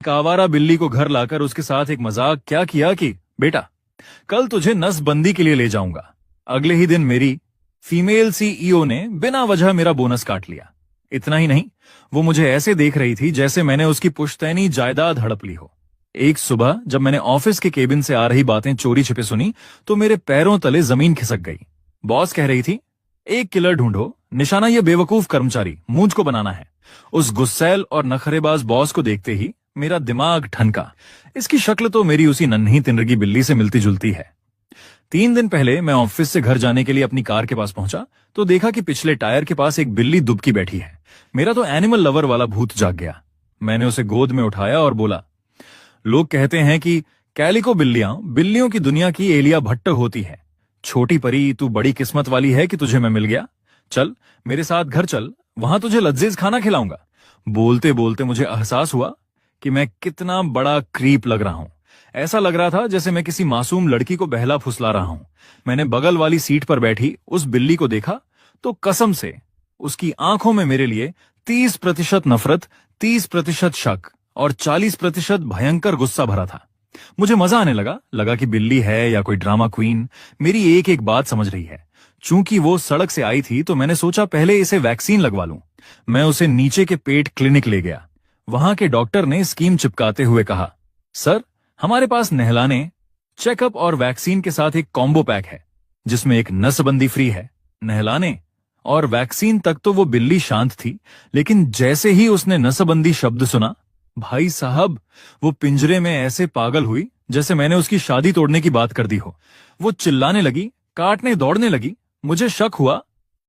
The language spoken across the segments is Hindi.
एक आवारा बिल्ली को घर लाकर उसके साथ एक मजाक क्या किया कि बेटा, कल तुझे नसबंदी के लिए ले जाऊंगा। अगले ही दिन मेरी फीमेल सीईओ ने बिना वजह मेरा बोनस काट लिया। इतना ही नहीं, वो मुझे ऐसे देख रही थी जैसे मैंने उसकी पुश्तैनी जायदाद हड़प ली हो। एक सुबह जब मैंने ऑफिस के केबिन से आ रही बातें चोरी छिपे सुनी तो मेरे पैरों तले जमीन खिसक गई। बॉस कह रही थी, एक किलर ढूंढो, निशाना ये बेवकूफ कर्मचारी मूंछ को बनाना है। उस गुस्सैल और नखरेबाज बॉस को देखते ही मेरा दिमाग ठनका। इसकी शक्ल तो मेरी उसी नन्ही तिनरगी बिल्ली से मिलती जुलती है। 3 दिन पहले मैं ऑफिस से घर जाने के लिए अपनी कार के पास पहुंचा तो देखा कि पिछले टायर के पास एक बिल्ली दुबकी बैठी है। मेरा तो एनिमल लवर वाला भूत जाग गया। मैंने उसे गोद में उठाया और बोला, लोग कहते हैं कि कैलिको बिल्लियां बिल्लियों की दुनिया की एलिया भट्ट होती है। छोटी परी, तू बड़ी किस्मत वाली है कि तुझे मैं मिल गया। चल मेरे साथ घर चल, वहां तुझे लजीज खाना खिलाऊंगा। बोलते बोलते मुझे एहसास हुआ कि मैं कितना बड़ा क्रीप लग रहा हूं। ऐसा लग रहा था जैसे मैं किसी मासूम लड़की को बहला फुसला रहा हूं। मैंने बगल वाली सीट पर बैठी उस बिल्ली को देखा तो कसम से उसकी आंखों में मेरे लिए 30% नफरत, 30% शक और 40% भयंकर गुस्सा भरा था। मुझे मजा आने लगा कि बिल्ली है या कोई ड्रामा क्वीन मेरी एक एक बात समझ रही है। चूंकि वो सड़क से आई थी तो मैंने सोचा पहले इसे वैक्सीन लगवा लूं। मैं उसे नीचे के पेट क्लिनिक ले गया। वहां के डॉक्टर ने स्कीम चिपकाते हुए कहा, सर हमारे पास नहलाने, चेकअप और वैक्सीन के साथ एक कॉम्बो पैक है जिसमें एक नसबंदी फ्री है। नहलाने और वैक्सीन तक तो वो बिल्ली शांत थी, लेकिन जैसे ही उसने नसबंदी शब्द सुना, भाई साहब वो पिंजरे में ऐसे पागल हुई जैसे मैंने उसकी शादी तोड़ने की बात कर दी हो। वो चिल्लाने लगी, काटने दौड़ने लगी। मुझे शक हुआ,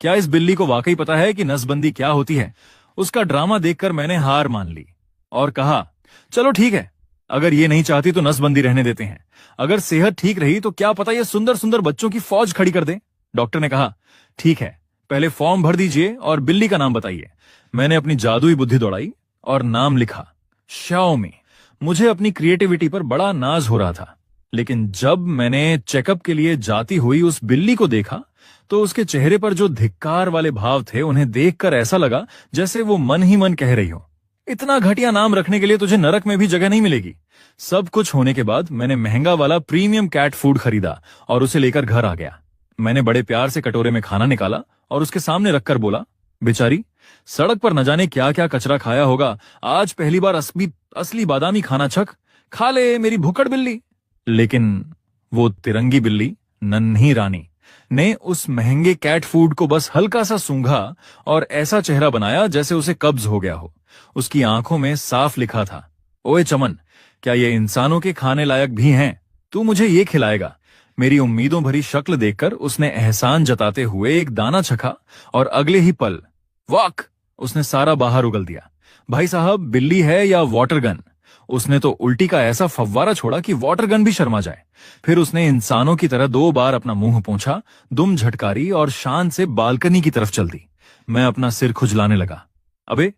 क्या इस बिल्ली को वाकई पता है कि नसबंदी क्या होती है? उसका ड्रामा देखकर मैंने हार मान ली और कहा, चलो ठीक है, अगर ये नहीं चाहती तो नसबंदी रहने देते हैं। अगर सेहत ठीक रही तो क्या पता ये सुंदर सुंदर बच्चों की फौज खड़ी कर दे। डॉक्टर ने कहा, ठीक है, पहले फॉर्म भर दीजिए और बिल्ली का नाम बताइए। मैंने अपनी जादुई बुद्धि दौड़ाई और नाम लिखा, शाओमी। मुझे अपनी क्रिएटिविटी पर बड़ा नाज हो रहा था, लेकिन जब मैंने चेकअप के लिए जाती हुई उस बिल्ली को देखा तो उसके चेहरे पर जो धिक्कार वाले भाव थे उन्हें देखकर ऐसा लगा जैसे वो मन ही मन कह रही हो, इतना घटिया नाम रखने के लिए तुझे नरक में भी जगह नहीं मिलेगी। सब कुछ होने के बाद मैंने महंगा वाला प्रीमियम कैट फूड खरीदा और उसे लेकर घर आ गया। मैंने बड़े प्यार से कटोरे में खाना निकाला और उसके सामने रखकर बोला, बेचारी सड़क पर न जाने क्या क्या कचरा खाया होगा, आज पहली बार असली बादामी खाना चख, खा ले मेरी भुक्कड़ बिल्ली। लेकिन वो तिरंगी बिल्ली नन्ही रानी ने उस महंगे कैट फूड को बस हल्का सा सूंघा और ऐसा चेहरा बनाया जैसे उसे कब्ज हो गया हो। उसकी आंखों में साफ लिखा था, ओए चमन, क्या ये इंसानों के खाने लायक भी हैं? तू मुझे ये खिलाएगा? मेरी उम्मीदों भरी शक्ल देखकर उसने एहसान जताते हुए एक दाना चखा और अगले ही पल वाक, उसने सारा बाहर उगल दिया। भाई साहब, बिल्ली है या वाटर गन? उसने तो उल्टी का ऐसा फव्वारा छोड़ा कि वाटर गन भी शर्मा जाए। फिर उसने इंसानों की तरह 2 बार अपना मुंह पोंछा, दुम झटकारी और शान से बालकनी की तरफ चल दी। मैं अपना सिर खुजलाने लगा। अबे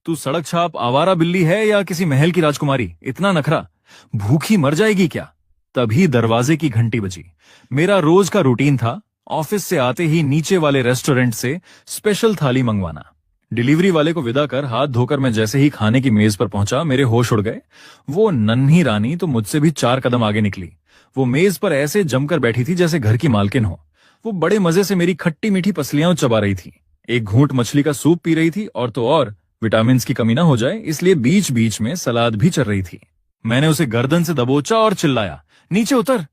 तू सड़क छाप आवारा बिल्ली है या किसी महल की राजकुमारी? इतना नखरा, भूखी मर जाएगी क्या? तभी दरवाजे की घंटी बजी। मेरा रोज का रूटीन था ऑफिस से आते ही नीचे वाले रेस्टोरेंट से स्पेशल थाली मंगवाना। डिलीवरी वाले को विदा कर हाथ धोकर मैं जैसे ही खाने की मेज पर पहुंचा, मेरे होश उड़ गए। वो नन्ही रानी तो मुझसे भी 4 कदम आगे निकली। वो मेज पर ऐसे जमकर बैठी थी जैसे घर की मालकिन हो। वो बड़े मजे से मेरी खट्टी मीठी पसलियां चबा रही थी, एक घूंट मछली का सूप पी रही थी और तो और विटामिन की कमी ना हो जाए इसलिए बीच बीच में सलाद भी चल रही थी। मैंने उसे गर्दन से दबोचा और चिल्लाया, नीचे उतर।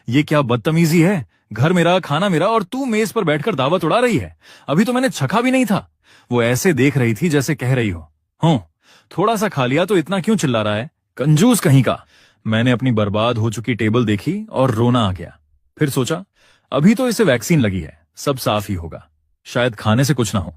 ये क्या बदतमीजी है? घर मेरा, खाना मेरा और तू मेज पर बैठकर दावत उड़ा रही है। अभी तो मैंने चखा भी नहीं था। वो ऐसे देख रही थी जैसे कह रही हो, थोड़ा सा खा लिया तो इतना क्यों चिल्ला रहा है, कंजूस कहीं का। मैंने अपनी बर्बाद हो चुकी टेबल देखी और रोना आ गया। फिर सोचा, अभी तो इसे वैक्सीन लगी है, सब साफ ही होगा, शायद खाने से कुछ ना हो।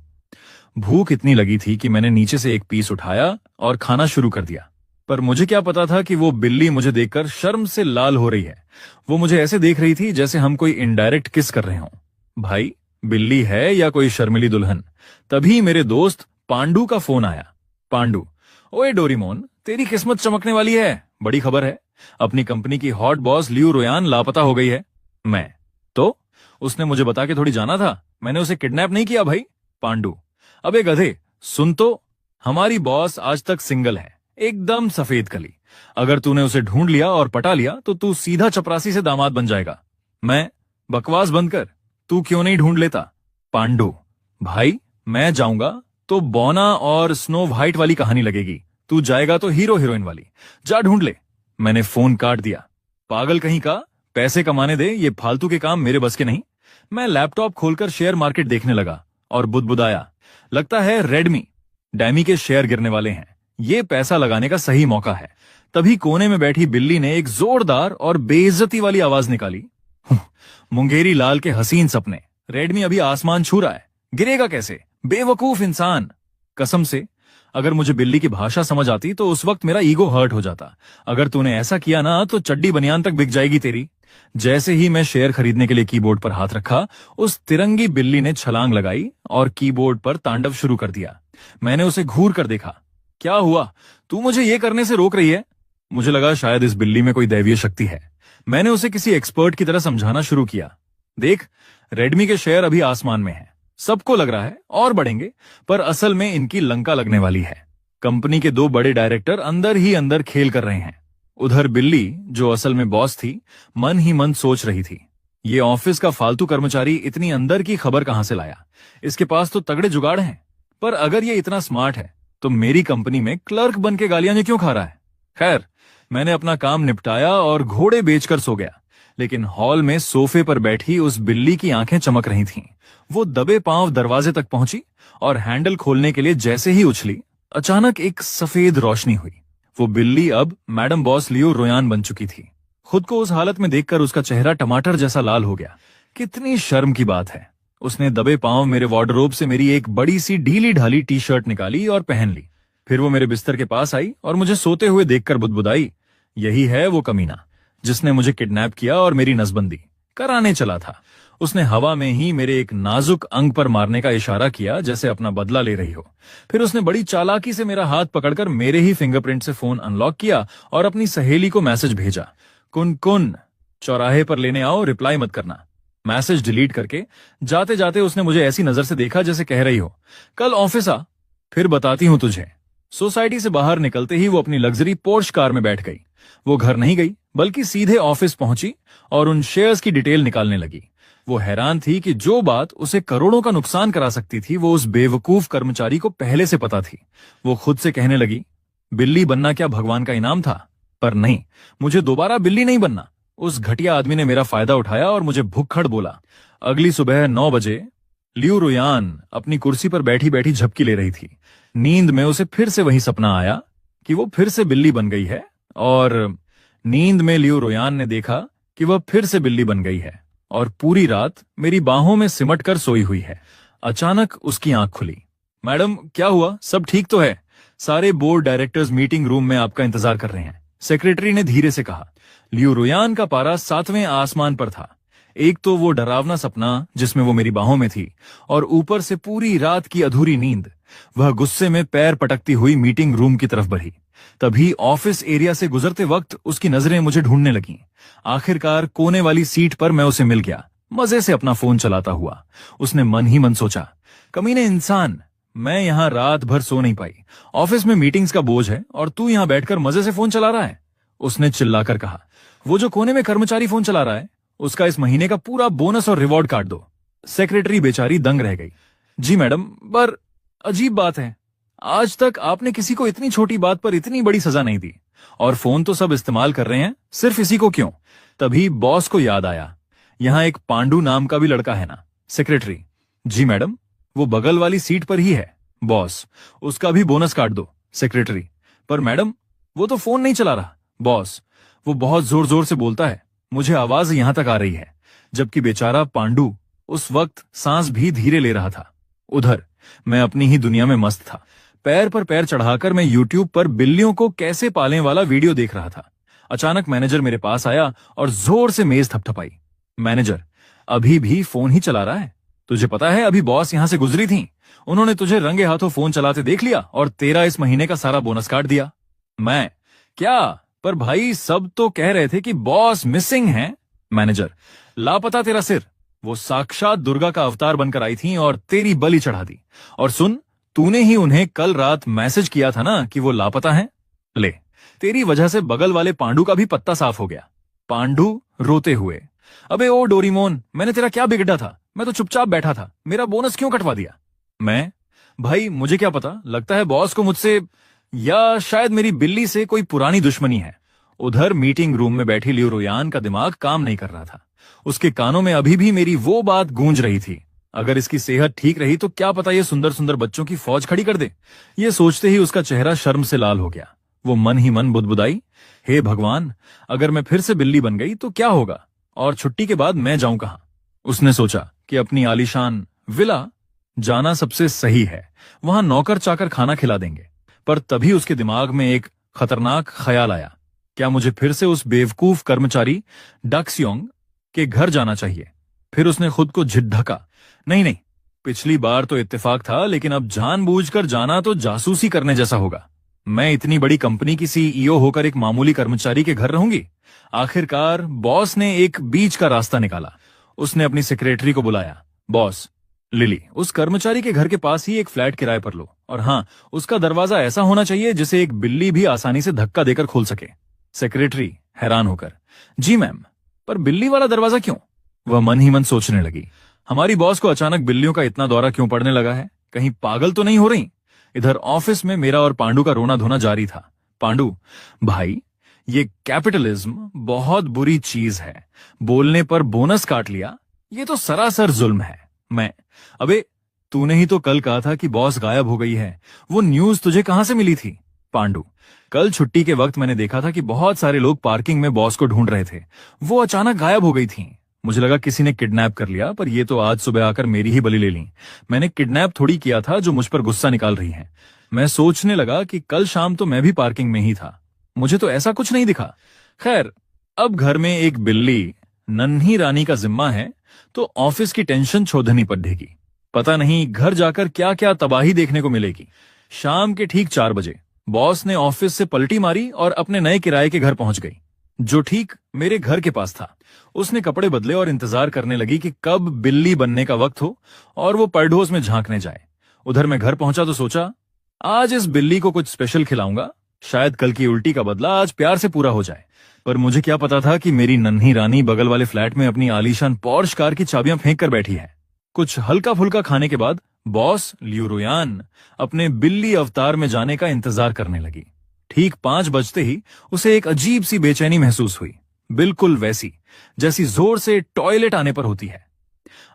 भूख इतनी लगी थी कि मैंने नीचे से एक पीस उठाया और खाना शुरू कर दिया। पर मुझे क्या पता था कि वो बिल्ली मुझे देखकर शर्म से लाल हो रही है। वो मुझे ऐसे देख रही थी जैसे हम कोई इनडायरेक्ट किस कर रहे हों। भाई, बिल्ली है या कोई शर्मिली दुल्हन? तभी मेरे दोस्त पांडू का फोन आया। पांडू, ओए डोरीमोन, तेरी किस्मत चमकने वाली है, बड़ी खबर है। अपनी कंपनी की हॉट बॉस लियू रोयान लापता हो गई है। मैं तो उसने मुझे बता के थोड़ी जाना था, मैंने उसे किडनैप नहीं किया भाई। पांडू, अबे गधे, सुन तो, हमारी बॉस आज तक सिंगल है, एकदम सफेद कली। अगर तूने उसे ढूंढ लिया और पटा लिया तो तू सीधा चपरासी से दामाद बन जाएगा। मैं बकवास बंद कर, तू क्यों नहीं ढूंढ लेता? पांडु, भाई मैं जाऊंगा तो बौना और स्नो व्हाइट वाली कहानी लगेगी, तू जाएगा तो हीरो हीरोइन वाली। जा ढूंढ ले। मैंने फोन काट दिया। पागल कहीं का, पैसे कमाने दे, ये फालतू के काम मेरे बस के नहीं। मैं लैपटॉप खोलकर शेयर मार्केट देखने लगा और बुदबुदाया, लगता है रेडमी डैमी के शेयर गिरने वाले हैं, ये पैसा लगाने का सही मौका है। तभी कोने में बैठी बिल्ली ने एक जोरदार और बेइज्जती वाली आवाज निकाली, मुंगेरी लाल के हसीन सपने, रेडमी अभी आसमान छू रहा है, गिरेगा कैसे, बेवकूफ इंसान। कसम से अगर मुझे बिल्ली की भाषा समझ आती तो उस वक्त मेरा ईगो हर्ट हो जाता। अगर तूने ऐसा किया ना तो चड्डी बनियान तक बिक जाएगी तेरी। जैसे ही मैं शेयर खरीदने के लिए कीबोर्ड पर हाथ रखा, उस तिरंगी बिल्ली ने छलांग लगाई और कीबोर्ड पर तांडव शुरू कर दिया। मैंने उसे घूर कर देखा। क्या हुआ, तू मुझे ये करने से रोक रही है? मुझे लगा शायद इस बिल्ली में कोई दैवीय शक्ति है। मैंने उसे किसी एक्सपर्ट की तरह समझाना शुरू किया, देख रेडमी के शेयर अभी आसमान में हैं, सबको लग रहा है और बढ़ेंगे, पर असल में इनकी लंका लगने वाली है। कंपनी के 2 बड़े डायरेक्टर अंदर ही अंदर खेल कर रहे हैं। उधर बिल्ली, जो असल में बॉस थी, मन ही मन सोच रही थी, ये ऑफिस का फालतू कर्मचारी इतनी अंदर की खबर कहां से लाया? इसके पास तो तगड़े जुगाड़ हैं, पर अगर ये इतना स्मार्ट है तो मेरी कंपनी में क्लर्क बन के गालियां क्यों खा रहा है? खैर, मैंने अपना काम निपटाया और घोड़े बेचकर सो गया। लेकिन हॉल में सोफे पर बैठी उस बिल्ली की आंखें चमक रही थीं। वो दबे पांव दरवाजे तक पहुंची और हैंडल खोलने के लिए जैसे ही उछली, अचानक एक सफेद रोशनी हुई। वो बिल्ली अब मैडम बॉस लियो रोयान बन चुकी थी। खुद को उस हालत में देखकर उसका चेहरा टमाटर जैसा लाल हो गया। कितनी शर्म की बात है। उसने दबे पांव मेरे वार्डरोब से मेरी एक बड़ी सी ढीली ढाली टी शर्ट निकाली और पहन ली। फिर वो मेरे बिस्तर के पास आई और मुझे सोते हुए देखकर बुदबुदाई, यही है वो कमीना जिसने मुझे किडनैप किया और मेरी नसबंदी कराने चला था। उसने हवा में ही मेरे एक नाजुक अंग पर मारने का इशारा किया, जैसे अपना बदला ले रही हो। फिर उसने बड़ी चालाकी से मेरा हाथ पकड़कर मेरे ही फिंगरप्रिंट से फोन अनलॉक किया और अपनी सहेली को मैसेज भेजा, कुन कुन चौराहे पर लेने आओ, रिप्लाई मत करना। मैसेज डिलीट करके जाते जाते उसने मुझे ऐसी नजर से देखा जैसे कह रही हो, कल ऑफिस आ, फिर बताती हूं तुझे। सोसाइटी से बाहर निकलते ही वो अपनी लग्जरी पोर्श कार में बैठ गई। वो घर नहीं गई, बल्कि सीधे ऑफिस पहुंची और उन शेयर्स की डिटेल निकालने लगी। वो हैरान थी कि जो बात उसे करोड़ों का नुकसान करा सकती थी, वो उस बेवकूफ कर्मचारी को पहले से पता थी। वो खुद से कहने लगी, बिल्ली बनना क्या भगवान का इनाम था? पर नहीं, मुझे दोबारा बिल्ली नहीं बनना। उस घटिया आदमी ने मेरा फायदा उठाया और मुझे भुक्खड़ बोला। अगली सुबह 9 बजे लियू रोयान अपनी कुर्सी पर बैठी बैठी झपकी ले रही थी। नींद में उसे फिर से वही सपना आया कि वो फिर से बिल्ली बन गई है, और नींद में लियू रोयान ने देखा कि वह फिर से बिल्ली बन गई है और पूरी रात मेरी बाहों में सिमट कर सोई हुई है। अचानक उसकी आंख खुली। मैडम क्या हुआ, सब ठीक तो है? सारे बोर्ड डायरेक्टर्स मीटिंग रूम में आपका इंतजार कर रहे हैं, सेक्रेटरी ने धीरे से कहा। लियू रोयान का पारा 7वें आसमान पर था। एक तो वो डरावना सपना जिसमें वो मेरी बाहों में थी, और ऊपर से पूरी रात की अधूरी नींद। वह गुस्से में पैर पटकती हुई मीटिंग रूम की तरफ बढ़ी। तभी ऑफिस एरिया से गुजरते वक्त उसकी नजरें मुझे ढूंढने लगीं। आखिरकार कोने वाली सीट पर मैं उसे मिल गया, मजे से अपना फोन चलाता हुआ। उसने मन ही मन सोचा, कमीने इंसान, मैं यहां रात भर सो नहीं पाई, ऑफिस में मीटिंग्स का बोझ है और तू यहां बैठकर मजे से फोन चला रहा है। उसने चिल्लाकर कहा, वो जो कोने में कर्मचारी फोन चला रहा है, उसका इस महीने का पूरा बोनस और रिवॉर्ड काट दो। सेक्रेटरी बेचारी दंग रह गई। जी मैडम, पर अजीब बात है, आज तक आपने किसी को इतनी छोटी बात पर इतनी बड़ी सजा नहीं दी, और फोन तो सब इस्तेमाल कर रहे हैं, सिर्फ इसी को क्यों? तभी बॉस को याद आया, यहां एक पांडु नाम का भी लड़का है ना। सेक्रेटरी, जी मैडम, वो बगल वाली सीट पर ही है। बॉस, उसका भी बोनस काट दो। सेक्रेटरी, पर मैडम वो तो फोन नहीं चला रहा। बॉस, वो बहुत जोर जोर से बोलता है, मुझे आवाज यहां तक आ रही है। जबकि बेचारा पांडु उस वक्त सांस भी धीरे ले रहा था। उधर मैं अपनी ही दुनिया में मस्त था। पैर पर पैर चढ़ाकर मैं यूट्यूब पर बिल्लियों को कैसे पालें वाला वीडियो देख रहा था। अचानक मैनेजर मेरे पास आया और जोर से मेज थपथपाई। मैनेजर, अभी भी फोन ही चला रहा है? तुझे पता है अभी बॉस यहां से गुजरी थी, उन्होंने तुझे रंगे हाथों फोन चलाते देख लिया और तेरा इस महीने का सारा बोनस काट दिया। मैं, क्या? पर भाई सब तो कह रहे थे कि बॉस मिसिंग है। मैनेजर, लापता तेरा सिर, वो साक्षात दुर्गा का अवतार बनकर आई थी और तेरी बलि चढ़ा दी। और सुन, तूने ही उन्हें कल रात मैसेज किया था ना कि वो लापता हैं। ले, तेरी वजह से बगल वाले पांडु का भी पत्ता साफ हो गया। पांडु रोते हुए, अबे ओ डोरीमोन, मैंने तेरा क्या बिगड़ा था? मैं तो चुपचाप बैठा था, मेरा बोनस क्यों कटवा दिया? मैं, भाई मुझे क्या पता, लगता है बॉस को मुझसे या शायद मेरी बिल्ली से कोई पुरानी दुश्मनी है। उधर मीटिंग रूम में बैठी लियो रोयान का दिमाग काम नहीं कर रहा था। उसके कानों में अभी भी मेरी वो बात गूंज रही थी, अगर इसकी सेहत ठीक रही तो क्या पता ये सुंदर सुंदर बच्चों की फौज खड़ी कर दे। ये सोचते ही उसका चेहरा शर्म से लाल हो गया। वो मन ही मन बुदबुदाई, हे भगवान, अगर मैं फिर से बिल्ली बन गई तो क्या होगा, और छुट्टी के बाद मैं जाऊं कहां? उसने सोचा कि अपनी आलीशान विला जाना सबसे सही है, वहां नौकर चाकर खाना खिला देंगे। पर तभी उसके दिमाग में एक खतरनाक ख्याल आया, क्या मुझे फिर से उस बेवकूफ कर्मचारी डक्सयोंग के घर जाना चाहिए? फिर उसने खुद को झिझका, नहीं नहीं, पिछली बार तो इत्तेफाक था, लेकिन अब जानबूझकर जाना तो जासूसी करने जैसा होगा। मैं इतनी बड़ी कंपनी की सीईओ होकर एक मामूली कर्मचारी के घर रहूंगी? आखिरकार बॉस ने एक बीच का रास्ता निकाला। उसने अपनी सेक्रेटरी को बुलाया, बॉस, लिली, उस कर्मचारी के घर के पास ही एक फ्लैट किराए पर लो, और हाँ, उसका दरवाजा ऐसा होना चाहिए जिसे एक बिल्ली भी आसानी से धक्का देकर खोल सके। सेक्रेटरी हैरान होकर, जी मैम, पर बिल्ली वाला दरवाजा क्यों? वह मन ही मन सोचने लगी, हमारी बॉस को अचानक बिल्लियों का इतना दौरा क्यों पड़ने लगा है? कहीं पागल तो नहीं हो रही? इधर ऑफिस में मेरा और पांडु का रोना धोना जारी था। पांडु, भाई, ये कैपिटलिज्म बहुत बुरी चीज है, बोलने पर बोनस काट लिया, ये तो सरासर जुल्म है। मैं, अबे तूने ही तो कल कहा था कि बॉस गायब हो गई है, वो न्यूज तुझे कहां से मिली थी? पांडु, कल छुट्टी के वक्त मैंने देखा था कि बहुत सारे लोग पार्किंग में बॉस को ढूंढ रहे थे, वो अचानक गायब हो गई थी। मुझे लगा किसी ने किडनैप कर लिया, पर ये तो आज सुबह आकर मेरी ही बलि ले ली। मैंने किडनैप थोड़ी किया था जो मुझ पर गुस्सा निकाल रही है। मैं सोचने लगा कि कल शाम तो मैं भी पार्किंग में ही था, मुझे तो ऐसा कुछ नहीं दिखा। खैर, अब घर में एक बिल्ली नन्ही रानी का जिम्मा है तो ऑफिस की टेंशन छोड़नी पड़ेगी। पता नहीं घर जाकर क्या क्या तबाही देखने को मिलेगी। शाम के ठीक 4 बजे बॉस ने ऑफिस से पलटी मारी और अपने नए किराए के घर पहुंच गई, जो ठीक मेरे घर के पास था। उसने कपड़े बदले और इंतजार करने लगी कि कब बिल्ली बनने का वक्त हो और वो पड़ोस में झांकने जाए। उधर मैं घर पहुंचा तो सोचा, आज इस बिल्ली को कुछ स्पेशल खिलाऊंगा, शायद कल की उल्टी का बदला आज प्यार से पूरा हो जाए। पर मुझे क्या पता था कि मेरी नन्ही रानी बगल वाले फ्लैट में अपनी आलीशान पॉर्श कार की चाबियां फेंक कर बैठी है। कुछ हल्का फुल्का खाने के बाद बॉस लियू रोयान अपने बिल्ली अवतार में जाने का इंतजार करने लगी। ठीक 5 बजते ही उसे एक अजीब सी बेचैनी महसूस हुई, बिल्कुल वैसी जैसी जोर से टॉयलेट आने पर होती है।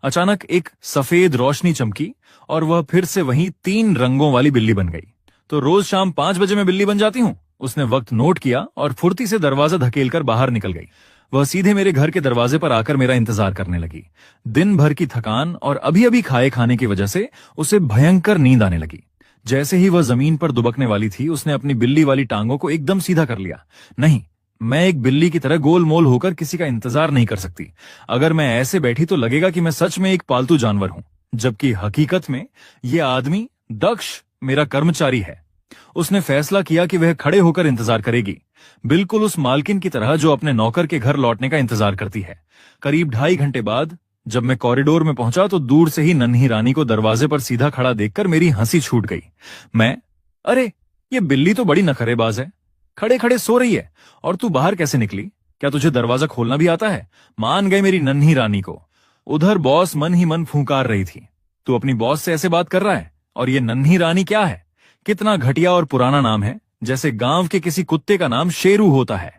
अचानक एक सफेद रोशनी चमकी और वह फिर से वही 3 रंगों वाली बिल्ली बन गई। तो रोज शाम 5 बजे मैं बिल्ली बन जाती हूँ। उसने वक्त नोट किया और फुर्ती से दरवाजा धकेलकर बाहर निकल गई। वह सीधे मेरे घर के दरवाजे पर आकर मेरा इंतजार करने लगी। दिन भर की थकान और अभी अभी खाए खाने की वजह से उसे भयंकर नींद आने लगी। जैसे ही वह जमीन पर दुबकने वाली थी, उसने अपनी बिल्ली वाली टांगों को एकदम सीधा कर लिया। नहीं, मैं एक बिल्ली की तरह गोलमोल होकर किसी का इंतजार नहीं कर सकती। अगर मैं ऐसे बैठी तो लगेगा कि मैं सच में एक पालतू जानवर हूं, जबकि हकीकत में यह आदमी दक्ष मेरा कर्मचारी है। उसने फैसला किया कि वह खड़े होकर इंतजार करेगी, बिल्कुल उस मालकिन की तरह जो अपने नौकर के घर लौटने का इंतजार करती है। करीब 2.5 घंटे बाद जब मैं कॉरिडोर में पहुंचा तो दूर से ही नन्ही रानी को दरवाजे पर सीधा खड़ा देखकर मेरी हंसी छूट गई। मैं, अरे ये बिल्ली तो बड़ी नखरेबाज है, खड़े खड़े सो रही है और तू बाहर कैसे निकली? क्या तुझे दरवाजा खोलना भी आता है? मान गए मेरी नन्ही रानी को। उधर बॉस मन ही मन फूंकार रही थी, तू अपनी बॉस से ऐसे बात कर रहा है? और ये नन्ही रानी क्या है? कितना घटिया और पुराना नाम है, जैसे गांव के किसी कुत्ते का नाम शेरू होता है।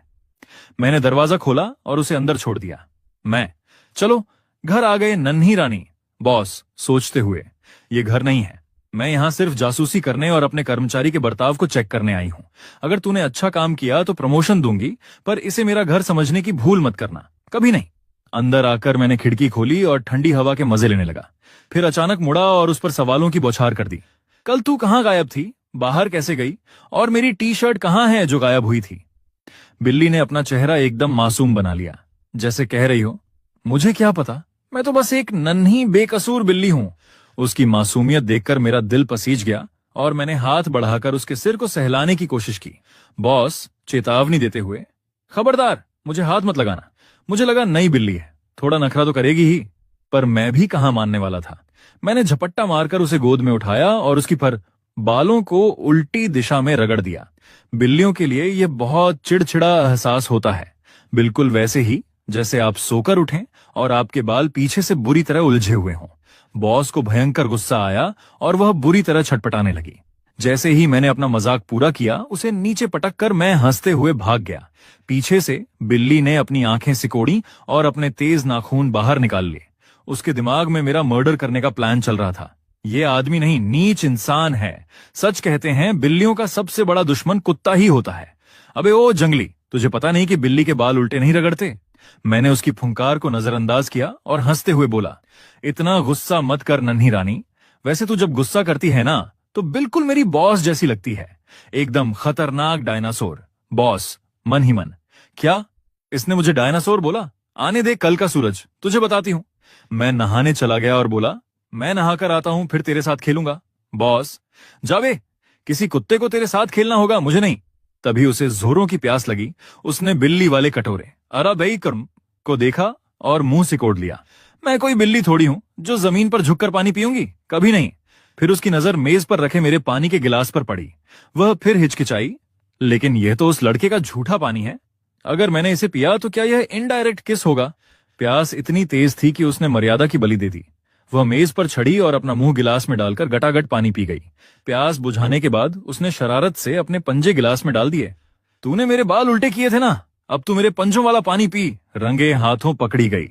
मैंने दरवाजा खोला और उसे अंदर छोड़ दिया। मैं, चलो घर आ गए नन्ही रानी। बॉस सोचते हुए, ये घर नहीं है, मैं यहां सिर्फ जासूसी करने और अपने कर्मचारी के बर्ताव को चेक करने आई हूं। अगर तूने अच्छा काम किया तो प्रमोशन दूंगी, पर इसे मेरा घर समझने की भूल मत करना, कभी नहीं। अंदर आकर मैंने खिड़की खोली और ठंडी हवा के मजे लेने लगा। फिर अचानक मुड़ा और उस पर सवालों की बौछार कर दी। कल तू कहां गायब थी? बाहर कैसे गई? और मेरी टी शर्ट कहां है जो गायब हुई थी? बिल्ली ने अपना चेहरा एकदम मासूम बना लिया, जैसे कह रही हो, मुझे क्या पता, मैं तो बस एक नन्ही बेकसूर बिल्ली हूं। उसकी मासूमियत देखकर मेरा दिल पसीज गया और मैंने हाथ बढ़ाकर उसके सिर को सहलाने की कोशिश की। बॉस चेतावनी देते हुए, खबरदार मुझे हाथ मत लगाना। मुझे लगा नई बिल्ली है, थोड़ा नखरा तो करेगी ही, पर मैं भी कहां मानने वाला था। मैंने झपट्टा मारकर उसे गोद में उठाया और उसकी पर बालों को उल्टी दिशा में रगड़ दिया। बिल्लियों के लिए यह बहुत चिड़चिड़ा एहसास होता है, बिल्कुल वैसे ही जैसे आप सोकर उठें और आपके बाल पीछे से बुरी तरह उलझे हुए हों। बॉस को भयंकर गुस्सा आया और वह बुरी तरह छटपटाने लगी। जैसे ही मैंने अपना मजाक पूरा किया, उसे नीचे पटक कर मैं हंसते हुए भाग गया। पीछे से बिल्ली ने अपनी आंखें सिकोड़ी और अपने तेज नाखून बाहर निकाल लिए। उसके दिमाग में मेरा मर्डर करने का प्लान चल रहा था। ये आदमी नहीं, नीच इंसान है। सच कहते हैं बिल्लियों का सबसे बड़ा दुश्मन कुत्ता ही होता है। अबे ओ जंगली, तुझे पता नहीं कि बिल्ली के बाल उल्टे नहीं रगड़ते? मैंने उसकी फुंकार को नजरअंदाज किया और हंसते हुए बोला, इतना गुस्सा मत कर नन्ही रानी। वैसे तू जब गुस्सा करती है ना, तो बिल्कुल मेरी बॉस जैसी लगती है। एकदम खतरनाक डायनासोर। बॉस मन ही मन, क्या इसने मुझे डायनासोर बोला? आने दे कल का सूरज, तुझे बताती हूं। मैं नहाने चला गया और बोला, मैं नहाकर आता हूं, फिर तेरे साथ खेलूंगा। बॉस, जावे, किसी कुत्ते को तेरे साथ खेलना होगा, मुझे नहीं। तभी उसे जोरों की प्यास लगी। उसने बिल्ली वाले कटोरे अराबई कर्म को देखा और मुंह सिकोड़ लिया। मैं कोई बिल्ली थोड़ी हूं जो जमीन पर झुककर पानी पीऊंगी, कभी नहीं। फिर उसकी नजर मेज पर रखे मेरे पानी के गिलास पर पड़ी। वह फिर हिचकिचाई, लेकिन यह तो उस लड़के का झूठा पानी है। अगर मैंने इसे पिया तो क्या यह इनडायरेक्ट किस होगा? प्यास इतनी तेज थी कि उसने मर्यादा की बलि दे दी। वह मेज पर छड़ी और अपना मुंह गिलास में डालकर गटागट पानी पी गई। प्यास बुझाने के बाद उसने शरारत से अपने पंजे गिलास में डाल दिए। तूने मेरे बाल उल्टे किए थे ना, अब तू मेरे पंजों वाला पानी पी। रंगे हाथों पकड़ी गई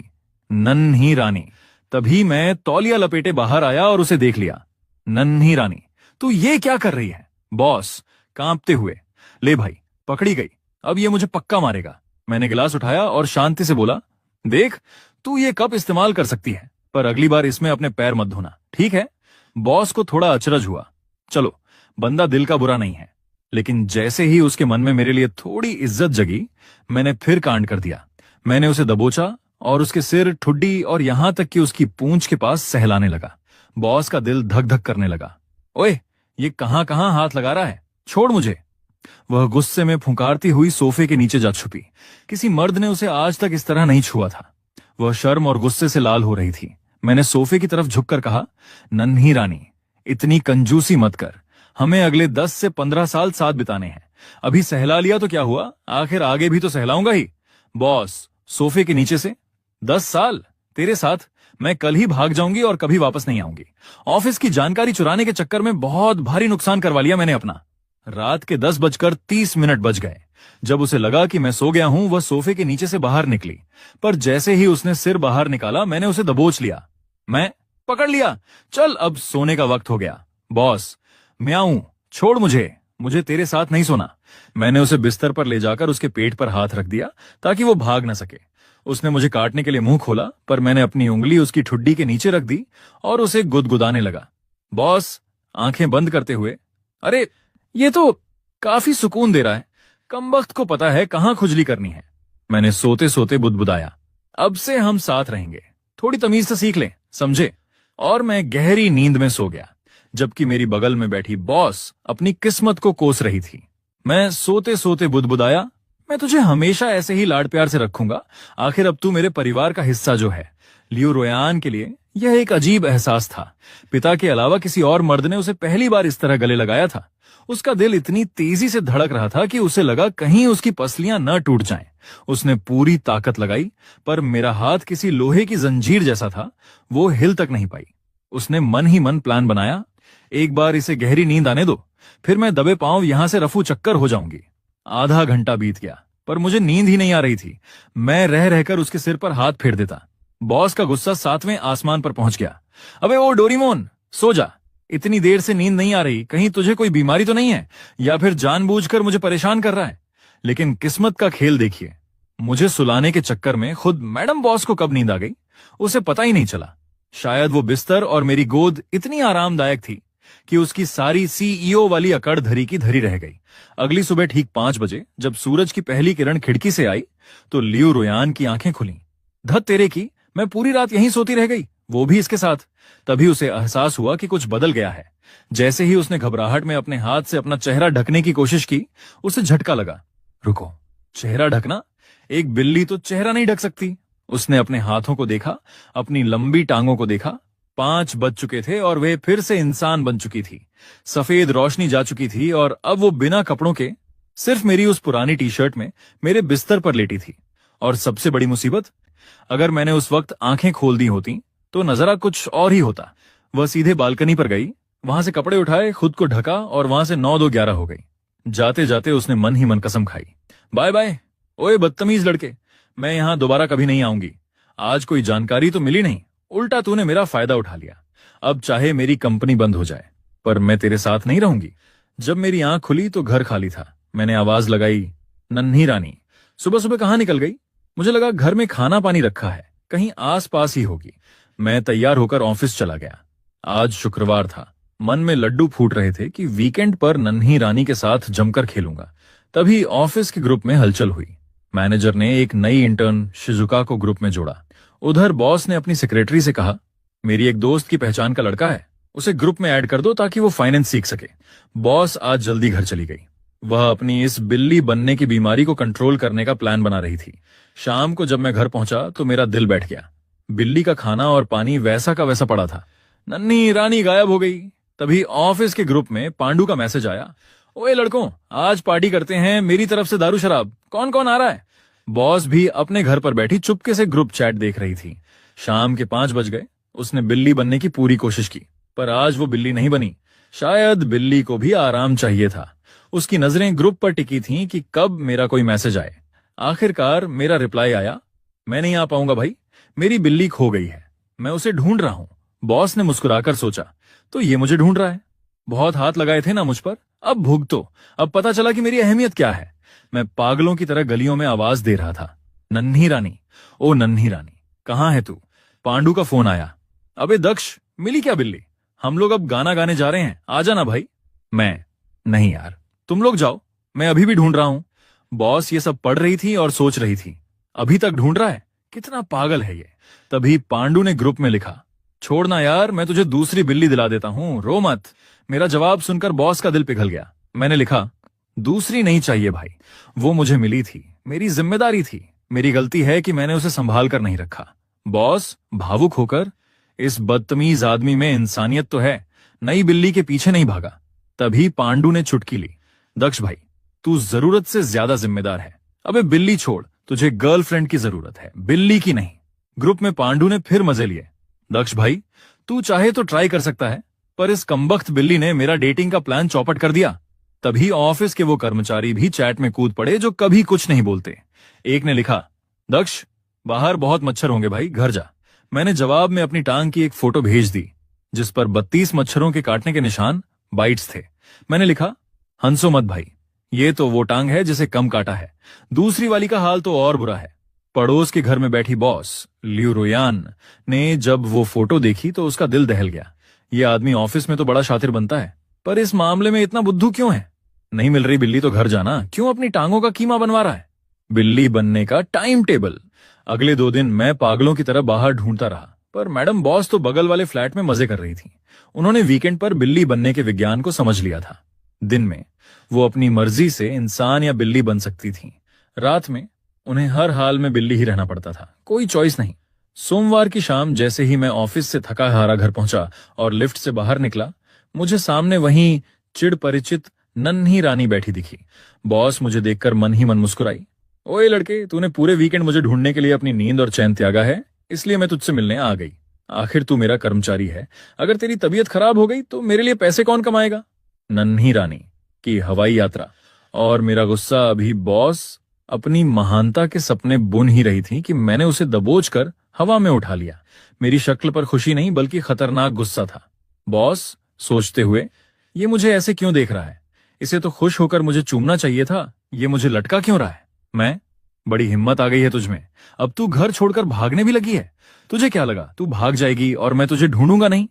नन्ही रानी। तभी मैं तौलिया लपेटे बाहर आया और उसे देख लिया। नन्ही रानी, तू ये क्या कर रही है? बॉस कांपते हुए, ले भाई, पकड़ी गई, अब ये मुझे पक्का मारेगा। मैंने गिलास उठाया और शांति से बोला, देख, तू ये कप इस्तेमाल कर सकती है, पर अगली बार इसमें अपने पैर मत धोना, ठीक है? बॉस को थोड़ा अचरज हुआ। चलो, बंदा दिल का बुरा नहीं है, लेकिन जैसे ही उसके मन में मेरे लिए थोड़ी इज्जत जगी, मैंने फिर कांड कर दिया। मैंने उसे दबोचा और उसके सिर, ठुड्डी और यहां तक कि उसकी पूंछ के पास सहलाने लगा। बॉस का दिल धक धक करने लगा। ओए, ये कहां कहां हाथ लगा रहा है? छोड़ मुझे। वह गुस्से में फुंकारती हुई सोफे के नीचे जा छुपी। किसी मर्द ने उसे आज तक इस तरह नहीं छुआ था। वह शर्म और गुस्से से लाल हो रही थी। मैंने सोफे की तरफ झुककर कहा, नन्ही रानी, इतनी कंजूसी मत कर। हमें अगले 10 से 15 साल साथ बिताने हैं। अभी सहला लिया तो क्या हुआ, आखिर आगे भी तो सहलाऊंगा ही। बॉस सोफे के नीचे से, 10 साल तेरे साथ? मैं कल ही भाग जाऊंगी और कभी वापस नहीं आऊंगी। ऑफिस की जानकारी चुराने के चक्कर में बहुत भारी नुकसान करवा लिया मैंने अपना। रात के 10:30 बज गए। जब उसे लगा कि मैं सो गया हूं, वह सोफे के नीचे से बाहर निकली, पर जैसे ही उसने सिर बाहर निकाला, मैंने उसे दबोच लिया। मैं पकड़ लिया। चल, अब सोने का वक्त हो गया। बॉस, म्याऊं, छोड़ मुझे, मुझे तेरे साथ नहीं सोना। मैंने उसे बिस्तर पर ले जाकर उसके पेट पर हाथ रख दिया ताकि वो भाग न सके। उसने मुझे काटने के लिए मुंह खोला, पर मैंने अपनी उंगली उसकी ठुड्डी के नीचे रख दी और उसे गुदगुदाने लगा। बॉस आंखें बंद करते हुए, अरे ये तो काफी सुकून दे रहा है। कमबख्त को पता है कहां खुजली करनी है। मैंने सोते सोते बुदबुदाया, अब से हम साथ रहेंगे, थोड़ी तमीज से सीख ले, समझे? और मैं गहरी नींद में सो गया, जबकि मेरी बगल में बैठी बॉस अपनी किस्मत को कोस रही थी। मैं सोते सोते बुदबुदाया, मैं तुझे हमेशा ऐसे ही लाड प्यार से रखूंगा। आखिर अब तू मेरे परिवार का हिस्सा जो है। लियो रोयान के लिए यह एक अजीब एहसास था। पिता के अलावा किसी और मर्द ने उसे पहली बार इस तरह गले लगाया था। उसका दिल इतनी तेजी से धड़क रहा था कि उसे लगा कहीं उसकी पसलियां न टूट जाएं। उसने पूरी ताकत लगाई, पर मेरा हाथ किसी लोहे की जंजीर जैसा था, वो हिल तक नहीं पाई। उसने मन ही मन प्लान बनाया, एक बार इसे गहरी नींद आने दो, फिर मैं दबे पांव यहां से रफू चक्कर हो जाऊंगी। आधा घंटा बीत गया, पर मुझे नींद ही नहीं आ रही थी। मैं रह रहकर उसके सिर पर हाथ फेर देता। बॉस का गुस्सा 7वें आसमान पर पहुंच गया। अबे ओ डोरीमोन, सो जा, इतनी देर से नींद नहीं आ रही, कहीं तुझे कोई बीमारी तो नहीं है, या फिर जानबूझकर मुझे परेशान कर रहा है? लेकिन किस्मत का खेल देखिए, मुझे सुलाने के चक्कर में खुद मैडम बॉस को कब नींद आ गई, उसे पता ही नहीं चला। शायद वो बिस्तर और मेरी गोद इतनी आरामदायक थी कि उसकी सारी सीईओ वाली अकड़ धरी की धरी रह गई। अगली सुबह ठीक 5 बजे जब सूरज की पहली किरण खिड़की से आई, तो लियो रोयान की आंखें खुली। धत तेरे की, मैं पूरी रात यहीं सोती रह गई, वो भी इसके साथ। तभी उसे एहसास हुआ कि कुछ बदल गया है। जैसे ही उसने घबराहट में अपने हाथ से अपना चेहरा ढकने की कोशिश की, उसे झटका लगा। रुको, चेहरा ढकना? एक बिल्ली तो चेहरा नहीं ढक सकती। उसने अपने हाथों को देखा, अपनी लंबी टांगों को देखा, 5 बज चुके थे और वे फिर से इंसान बन चुकी थी। सफेद रोशनी जा चुकी थी और अब वो बिना कपड़ों के सिर्फ मेरी उस पुरानी टी शर्ट में मेरे बिस्तर पर लेटी थी। और सबसे बड़ी मुसीबत, अगर मैंने उस वक्त आंखें खोल दी होती तो नजरा कुछ और ही होता। वह सीधे बालकनी पर गई, वहां से कपड़े उठाए, खुद को ढका और वहां से 9-2-11 हो गई। जाते जाते उसने मन ही मन कसम खाई, बाय बाय ओए बदतमीज लड़के, मैं यहां दोबारा कभी नहीं आऊंगी। आज कोई जानकारी तो मिली नहीं, उल्टा तूने मेरा फायदा उठा लिया। अब चाहे मेरी कंपनी बंद हो जाए, पर मैं तेरे साथ नहीं रहूंगी। जब मेरी आंख खुली तो घर खाली था। मैंने आवाज लगाई, नन्ही रानी सुबह सुबह कहाँ निकल गई? मुझे लगा घर में खाना पानी रखा है, कहीं आस पास ही होगी। मैं तैयार होकर ऑफिस चला गया। आज शुक्रवार था। मन में लड्डू फूट रहे थे कि वीकेंड पर नन्ही रानी के साथ जमकर खेलूंगा। तभी ऑफिस के ग्रुप में हलचल हुई। मैनेजर ने एक नई इंटर्न शिजुका को ग्रुप में जोड़ा। उधर बॉस ने अपनी सेक्रेटरी से कहा, मेरी एक दोस्त की पहचान का लड़का है, उसे ग्रुप में ऐड कर दो ताकि वो फाइनेंस सीख सके। बॉस आज जल्दी घर चली गई। वह अपनी इस बिल्ली बनने की बीमारी को कंट्रोल करने का प्लान बना रही थी। शाम को जब मैं घर पहुंचा तो मेरा दिल बैठ गया। बिल्ली का खाना और पानी वैसा का वैसा पड़ा था। नन्ही रानी गायब हो गई। तभी ऑफिस के ग्रुप में पांडु का मैसेज आया, ओए लड़कों, आज पार्टी करते हैं, मेरी तरफ से दारू शराब, कौन कौन आ रहा है? बॉस भी अपने घर पर बैठी चुपके से ग्रुप चैट देख रही थी। शाम के 5 बज गए। उसने बिल्ली बनने की पूरी कोशिश की, पर आज वो बिल्ली नहीं बनी। शायद बिल्ली को भी आराम चाहिए था। उसकी नजरें ग्रुप पर टिकी थीं कि कब मेरा कोई मैसेज आए। आखिरकार मेरा रिप्लाई आया, मैं नहीं आ पाऊंगा भाई, मेरी बिल्ली खो गई है, मैं उसे ढूंढ रहा हूं। बॉस ने मुस्कुराकर सोचा, तो ये मुझे ढूंढ रहा है। बहुत हाथ लगाए थे ना मुझ पर, अब भुगतो। अब पता चला कि मेरी अहमियत क्या है। मैं पागलों की तरह गलियों में आवाज दे रहा था, नन्ही रानी, ओ नन्ही रानी, कहाँ है तू? पांडु का फोन आया, अबे दक्ष, मिली क्या बिल्ली? हम लोग अब गाना गाने जा रहे हैं, आ जाना भाई। मैं, नहीं यार, तुम लोग जाओ, मैं अभी भी ढूंढ रहा हूं। बॉस ये सब पढ़ रही थी और सोच रही थी, अभी तक ढूंढ रहा है, कितना पागल है ये। तभी पांडु ने ग्रुप में लिखा, छोड़ना यार, मैं तुझे दूसरी बिल्ली दिला देता हूं, रो मत। मेरा जवाब सुनकर बॉस का दिल पिघल गया। मैंने लिखा, दूसरी नहीं चाहिए भाई, वो मुझे मिली थी, मेरी जिम्मेदारी थी, मेरी गलती है कि मैंने उसे संभाल कर नहीं रखा। बॉस भावुक होकर, इस बदतमीज आदमी में इंसानियत तो है, नई बिल्ली के पीछे नहीं भागा। तभी पांडु ने चुटकी ली, दक्ष भाई, तू जरूरत से ज्यादा जिम्मेदार है। अबे बिल्ली छोड़, तुझे गर्लफ्रेंड की जरूरत है, बिल्ली की नहीं। ग्रुप में पांडु ने फिर मजे लिए, दक्ष भाई, तू चाहे तो ट्राई कर सकता है, पर इस कमबख्त बिल्ली ने मेरा डेटिंग का प्लान चौपट कर दिया। तभी ऑफिस के वो कर्मचारी भी चैट में कूद पड़े जो कभी कुछ नहीं बोलते। एक ने लिखा, दक्ष, बाहर बहुत मच्छर होंगे भाई, घर जा। मैंने जवाब में अपनी टांग की एक फोटो भेज दी जिस पर 32 मच्छरों के काटने के निशान, बाइट्स थे। मैंने लिखा, हंसो मत भाई, ये तो वो टांग है जिसे कम काटा है, दूसरी वाली का हाल तो और बुरा है। पड़ोस के घर में बैठी बॉस लियू रोयान ने जब वो फोटो देखी तो उसका दिल दहल गया। ये आदमी ऑफिस में तो बड़ा शातिर बनता है, पर इस मामले में इतना बुद्धू क्यों है? नहीं मिल रही बिल्ली तो घर जाना, क्यों अपनी टांगों का कीमा बनवा रहा है? बिल्ली बनने का टाइम टेबल। अगले 2 दिन मैं पागलों की तरह बाहर ढूंढता रहा, पर मैडम बॉस तो बगल वाले फ्लैट में मजे कर रही थी। उन्होंने वीकेंड पर बिल्ली बनने के विज्ञान को समझ लिया था। दिन में वो अपनी मर्जी से इंसान या बिल्ली बन सकती थी, रात में उन्हें हर हाल में बिल्ली ही रहना पड़ता था, कोई चॉइस नहीं। सोमवार की शाम जैसे ही मैं ऑफिस से थका हारा घर पहुंचा और लिफ्ट से बाहर निकला, मुझे सामने वहीं चिड़ परिचित नन्ही रानी बैठी दिखी। बॉस मुझे देखकर मन ही मन मुस्कुराई, ओए लड़के, तूने पूरे वीकेंड मुझे ढूंढने के लिए अपनी नींद और चैन त्यागा है, इसलिए मैं तुझसे मिलने आ गई। आखिर तू मेरा कर्मचारी है, अगर तेरी तबीयत खराब हो गई तो मेरे लिए पैसे कौन कमाएगा? नन्ही रानी की हवाई यात्रा। और मेरा गुस्सा अभी बॉस अपनी महानता के सपने बुन ही रही थी कि मैंने उसे दबोच कर हवा में उठा लिया। मेरी शक्ल पर खुशी नहीं बल्कि खतरनाक गुस्सा था। बॉस सोचते हुए, ये मुझे ऐसे क्यों देख रहा है? इसे तो खुश होकर मुझे चूमना चाहिए था, ये मुझे लटका क्यों रहा है? मैं, बड़ी हिम्मत आ गई है तुझमें, अब तू घर छोड़कर भागने भी लगी है। तुझे क्या लगा तू भाग जाएगी और मैं तुझे ढूंढूंगा नहीं?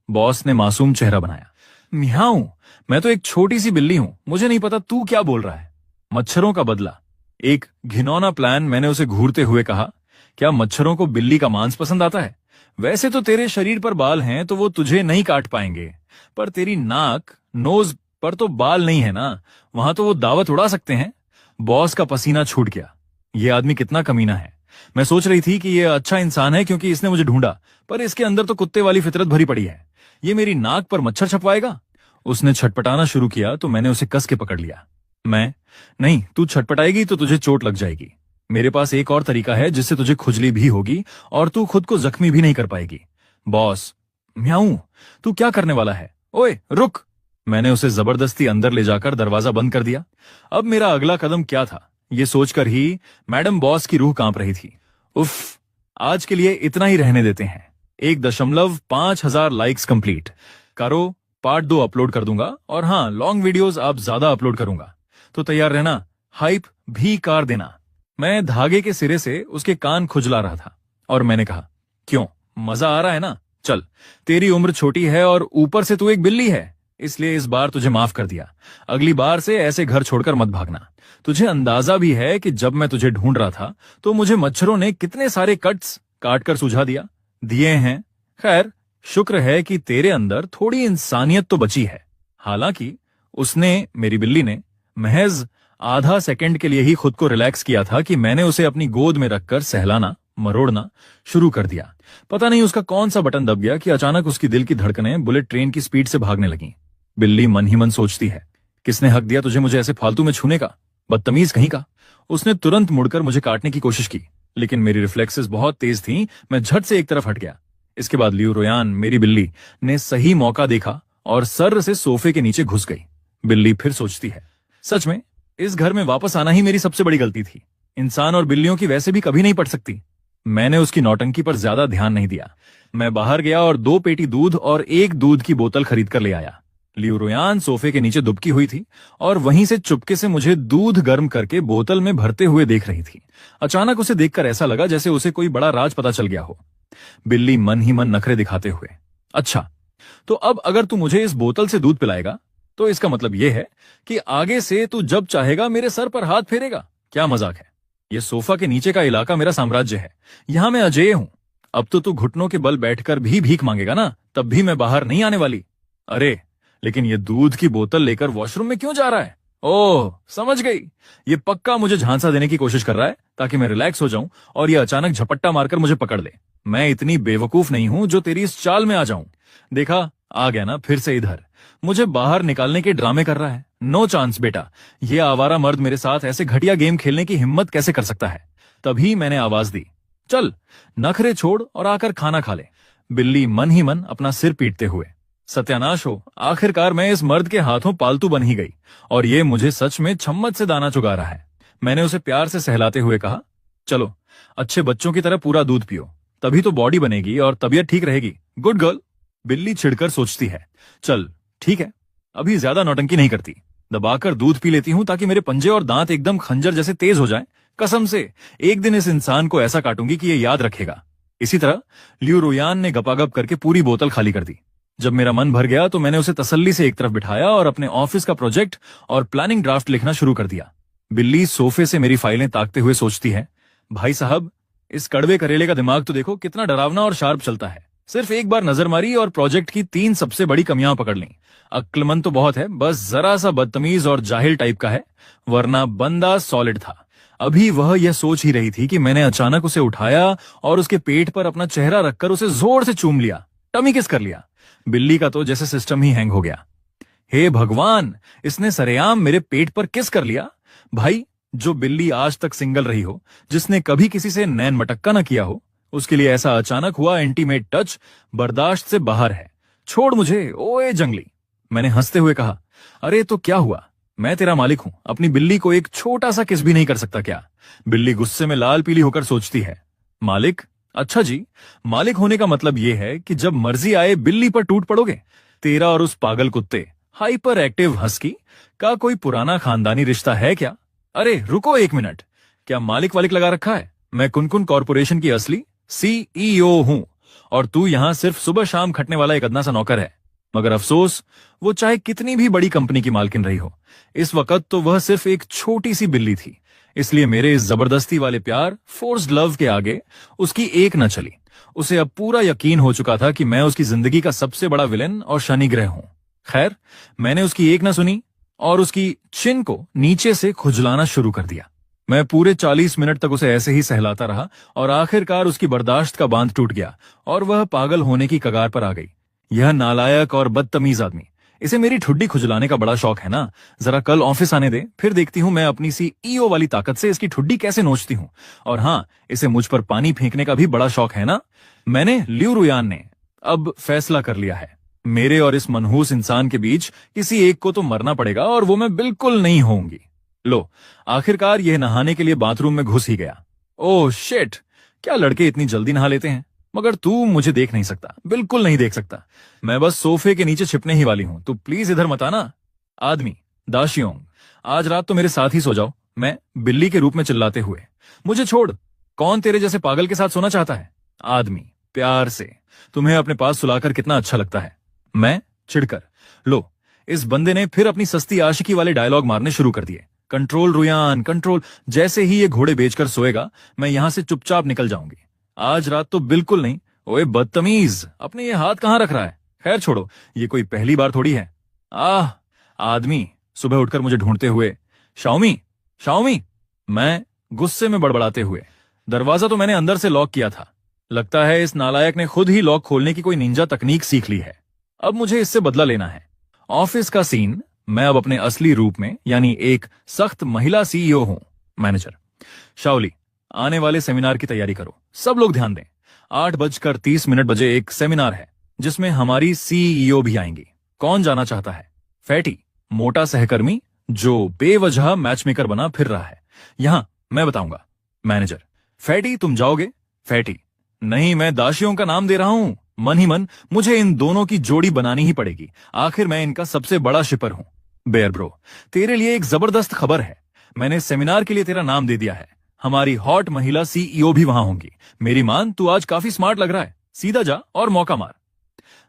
बॉस ने मासूम चेहरा बनाया, मियाऊं, मैं तो एक छोटी सी बिल्ली हूं, मुझे नहीं पता तू क्या बोल रहा है। मच्छरों का बदला, एक घिनौना प्लान। मैंने उसे घूरते हुए कहा, क्या मच्छरों को बिल्ली का मांस पसंद आता है? वैसे तो तेरे शरीर पर बाल हैं तो वो तुझे नहीं काट पाएंगे, पर तेरी नाक नोज पर तो बाल नहीं है ना, वहां तो वो दावत उड़ा सकते हैं। बॉस का पसीना छूट गया, ये आदमी कितना कमीना है, मैं सोच रही थी कि ये अच्छा इंसान है क्योंकि इसने मुझे ढूंढा, पर इसके अंदर तो कुत्ते वाली फितरत भरी पड़ी है। ये मेरी नाक पर मच्छर छपवाएगा। उसने छटपटाना शुरू किया तो मैंने उसे कस के पकड़ लिया। मैं, नहीं, तू छटपटाएगी तो तुझे चोट लग जाएगी। मेरे पास एक और तरीका है जिससे तुझे खुजली भी होगी और तू खुद को जख्मी भी नहीं कर पाएगी। बॉस, म्याऊं, तू क्या करने वाला है? ओए रुक। मैंने उसे जबरदस्ती अंदर ले जाकर दरवाजा बंद कर दिया। अब मेरा अगला कदम क्या था, ये सोचकर ही मैडम बॉस की रूह कांप रही थी। उफ, आज के लिए इतना ही रहने देते हैं। 1.5000 लाइक्स कंप्लीट करो। पार्ट 2 अपलोड कर दूंगा, और हाँ, लॉन्ग वीडियोस आप ज्यादा अपलोड करूंगा, तो तैयार रहना। हाइप भी कार देना। मैं धागे के सिरे से उसके कान खुजला रहा था और मैंने कहा, क्यों, मजा आ रहा है ना? चल, तेरी उम्र छोटी है और ऊपर से तू एक बिल्ली है, इसलिए इस बार तुझे माफ कर दिया। अगली बार से ऐसे घर छोड़कर मत भागना। तुझे अंदाजा भी है कि जब मैं तुझे ढूंढ रहा था तो मुझे मच्छरों ने कितने सारे कट्स काट कर सुझा दिए हैं। खैर, शुक्र है कि तेरे अंदर थोड़ी इंसानियत तो बची है। हालांकि उसने, मेरी बिल्ली ने, महज आधा सेकंड के लिए ही खुद को रिलैक्स किया था कि मैंने उसे अपनी गोद में रखकर सहलाना मरोड़ना शुरू कर दिया। पता नहीं उसका कौन सा बटन दब गया कि अचानक उसकी दिल की धड़कनें बुलेट ट्रेन की स्पीड से भागने लगीं। बिल्ली मन ही मन सोचती है, किसने हक दिया तुझे मुझे ऐसे फालतू में छूने का, बदतमीज कहीं का। उसने तुरंत मुड़कर मुझे काटने की कोशिश की, लेकिन मेरी रिफ्लेक्सेस बहुत तेज थीं। मैं झट से एक तरफ हट गया। इसके बाद लियू रोयान, मेरी बिल्ली, ने सही मौका देखा और सर्र से सोफे के नीचे घुस गई। बिल्ली फिर सोचती है, सच में इस घर में वापस आना ही मेरी सबसे बड़ी गलती थी। इंसान और बिल्लियों की वैसे भी कभी नहीं पट सकती। मैंने उसकी नौटंकी पर ज्यादा ध्यान नहीं दिया। मैं बाहर गया और 2 पेटी दूध और 1 दूध की बोतल खरीद कर ले आया। लियू रोयान सोफे के नीचे दुबकी हुई थी और वहीं से चुपके से मुझे दूध गर्म करके बोतल में भरते हुए देख रही थी। अचानक उसे देखकर ऐसा लगा जैसे उसे कोई बड़ा राज पता चल गया हो। बिल्ली मन ही मन नखरे दिखाते हुए, अच्छा, तो अब अगर तू मुझे इस बोतल से दूध पिलाएगा तो इसका मतलब यह है कि आगे से तू जब चाहेगा मेरे सर पर हाथ फेरेगा। क्या मजाक है? ये सोफा के नीचे का इलाका मेरा साम्राज्य है, यहां मैं अजेय हूं। अब तो तू घुटनों के बल बैठकर भी भीख मांगेगा ना, तब भी मैं बाहर नहीं आने वाली। अरे, लेकिन ये दूध की बोतल लेकर वॉशरूम में क्यों जा रहा है? ओह, समझ गई, ये पक्का मुझे झांसा देने की कोशिश कर रहा है ताकि मैं रिलैक्स हो जाऊं और ये अचानक झपट्टा मारकर मुझे पकड़ ले। मैं इतनी बेवकूफ नहीं हूं जो तेरी इस चाल में आ जाऊं। देखा, आ गया ना फिर से इधर, मुझे बाहर निकालने के ड्रामे कर रहा है। नो चांस बेटा, ये आवारा मर्द मेरे साथ ऐसे घटिया गेम खेलने की हिम्मत कैसे कर सकता है? तभी मैंने आवाज दी, चल नखरे छोड़ और आकर खाना खा ले। बिल्ली मन ही मन अपना सिर पीटते हुए, सत्यानाश हो, आखिरकार मैं इस मर्द के हाथों पालतू बन ही गई और ये मुझे सच में छम्मत से दाना चुगा रहा है। मैंने उसे प्यार से सहलाते हुए कहा, चलो अच्छे बच्चों की तरह पूरा दूध पियो, तभी तो बॉडी बनेगी और तबीयत ठीक रहेगी। Good girl. बिल्ली छिड़कर सोचती है, चल ठीक है, अभी ज्यादा नौटंकी नहीं करती, दबाकर दूध पी लेती हूं ताकि मेरे पंजे और दांत एकदम खंजर जैसे तेज हो जाएं। कसम से एक दिन इस इंसान को ऐसा काटूंगी कि ये याद रखेगा। इसी तरह लियू रोयान ने गपागप करके पूरी बोतल खाली कर दी। जब मेरा मन भर गया तो मैंने उसे तसल्ली से एक तरफ बिठाया और अपने ऑफिस का प्रोजेक्ट और प्लानिंग ड्राफ्ट लिखना शुरू कर दिया। बिल्ली सोफे से मेरी फाइलें ताकते हुए सोचती है, भाई साहब, इस कड़वे करेले का दिमाग तो देखो कितना डरावना और शार्प चलता है। सिर्फ एक बार नजर मारी और प्रोजेक्ट की 3 सबसे बड़ी कमियां पकड़ ली। अक्लमंद तो बहुत है, बस जरा सा बदतमीज और जाहिल टाइप का है, वरना बंदा सॉलिड था। अभी वह यह सोच ही रही थी कि मैंने अचानक उसे उठाया और उसके पेट पर अपना चेहरा रखकर उसे जोर से चूम लिया, टमी किस कर लिया। बिल्ली का तो जैसे सिस्टम ही हैंग हो गया। हे भगवान, इसने सरेआम मेरे पेट पर किस कर लिया। भाई, जो बिल्ली आज तक सिंगल रही हो, जिसने कभी किसी से नैन मटक्का न किया हो, उसके लिए ऐसा अचानक हुआ इंटीमेट टच बर्दाश्त से बाहर है। छोड़ मुझे, ओए जंगली। मैंने हंसते हुए कहा, अरे तो क्या हुआ, मैं तेरा मालिक हूं, अपनी बिल्ली को एक छोटा सा किस भी नहीं कर सकता क्या? बिल्ली गुस्से में लाल पीली होकर सोचती है, मालिक? अच्छा जी, मालिक होने का मतलब यह है कि जब मर्जी आए बिल्ली पर टूट पड़ोगे? तेरा और उस पागल कुत्ते हाइपर एक्टिव हस्की का कोई पुराना खानदानी रिश्ता है क्या? अरे रुको एक मिनट, क्या मालिक वालिक लगा रखा है? मैं कुनकुन कॉर्पोरेशन की असली CEO हूं और तू यहां सिर्फ सुबह शाम खटने वाला एक अदना सा नौकर है। मगर अफसोस, वो चाहे कितनी भी बड़ी कंपनी की मालकिन रही हो, इस वक्त तो वह सिर्फ एक छोटी सी बिल्ली थी। इसलिए मेरे इस जबरदस्ती वाले प्यार, फोर्स्ड लव के आगे उसकी एक न चली। उसे अब पूरा यकीन हो चुका था कि मैं उसकी जिंदगी का सबसे बड़ा विलेन और शनिग्रह हूं। खैर, मैंने उसकी एक न सुनी और उसकी चिन को नीचे से खुजलाना शुरू कर दिया। मैं पूरे 40 मिनट तक उसे ऐसे ही सहलाता रहा और आखिरकार उसकी बर्दाश्त का बांध टूट गया और वह पागल होने की कगार पर आ गई। यह नालायक और बदतमीज आदमी, इसे मेरी ठुड्डी खुजलाने का बड़ा शौक है ना। जरा कल ऑफिस आने दे, फिर देखती हूँ मैं अपनी सी ईओ वाली ताकत से इसकी ठुड्डी कैसे नोचती हूँ। और हाँ, इसे मुझ पर पानी फेंकने का भी बड़ा शौक है ना। मैंने लियू रुयान ने अब फैसला कर लिया है, मेरे और इस मनहूस इंसान के बीच किसी एक को तो मरना पड़ेगा और वो मैं बिल्कुल नहीं होऊंगी। लो, आखिरकार यह नहाने के लिए बाथरूम में घुस ही गया। ओह शिट, क्या लड़के इतनी जल्दी नहा लेते हैं। मगर तू मुझे देख नहीं सकता, बिल्कुल नहीं देख सकता। मैं बस सोफे के नीचे छिपने ही वाली हूं, तू प्लीज इधर मत आना। आदमी, दाशियोंग, आज रात तो मेरे साथ ही सो जाओ। मैं बिल्ली के रूप में चिल्लाते हुए, मुझे छोड़, कौन तेरे जैसे पागल के साथ सोना चाहता है। आदमी, प्यार से, तुम्हें अपने पास सुलाकर कितना अच्छा लगता है। मैं चिढ़कर, लो, इस बंदे ने फिर अपनी सस्ती आशिकी वाले डायलॉग मारने शुरू कर दिए। कंट्रोल रुयान, कंट्रोल। जैसे ही ये घोड़े बेचकर सोएगा मैं यहां से चुपचाप निकल जाऊंगी। आज रात तो बिल्कुल नहीं। ओए बदतमीज, अपने ये हाथ कहां रख रहा है। खैर छोड़ो, ये कोई पहली बार थोड़ी है। आह, आदमी सुबह उठकर मुझे ढूंढते हुए, शाओमी, शाओमी। मैं गुस्से में बड़बड़ाते हुए, दरवाजा तो मैंने अंदर से लॉक किया था। लगता है इस नालायक ने खुद ही लॉक खोलने की कोई निंजा तकनीक सीख ली है। अब मुझे इससे बदला लेना है। ऑफिस का सीन, मैं अब अपने असली रूप में, यानी एक सख्त महिला सीईओ हूं। मैनेजर, शाओली, आने वाले सेमिनार की तैयारी करो, सब लोग ध्यान दें। 8:30 बजे एक सेमिनार है जिसमें हमारी सीईओ भी आएंगी। कौन जाना चाहता है। फैटी, मोटा सहकर्मी जो बेवजह मैचमेकर बना फिर रहा है। यहां मैं बताऊंगा। मैनेजर, फैटी तुम जाओगे। फैटी, नहीं, मैं दाशियों का नाम दे रहा हूं। मन ही मन मुझे इन दोनों की जोड़ी बनानी ही पड़ेगी, आखिर मैं इनका सबसे बड़ा शिपर हूं। बेयर ब्रो, तेरे लिए एक जबरदस्त खबर है, मैंने सेमिनार के लिए तेरा नाम दे दिया है। हमारी हॉट महिला सीईओ भी वहां होंगी। मेरी मान, तू आज काफी स्मार्ट लग रहा है, सीधा जा और मौका मार।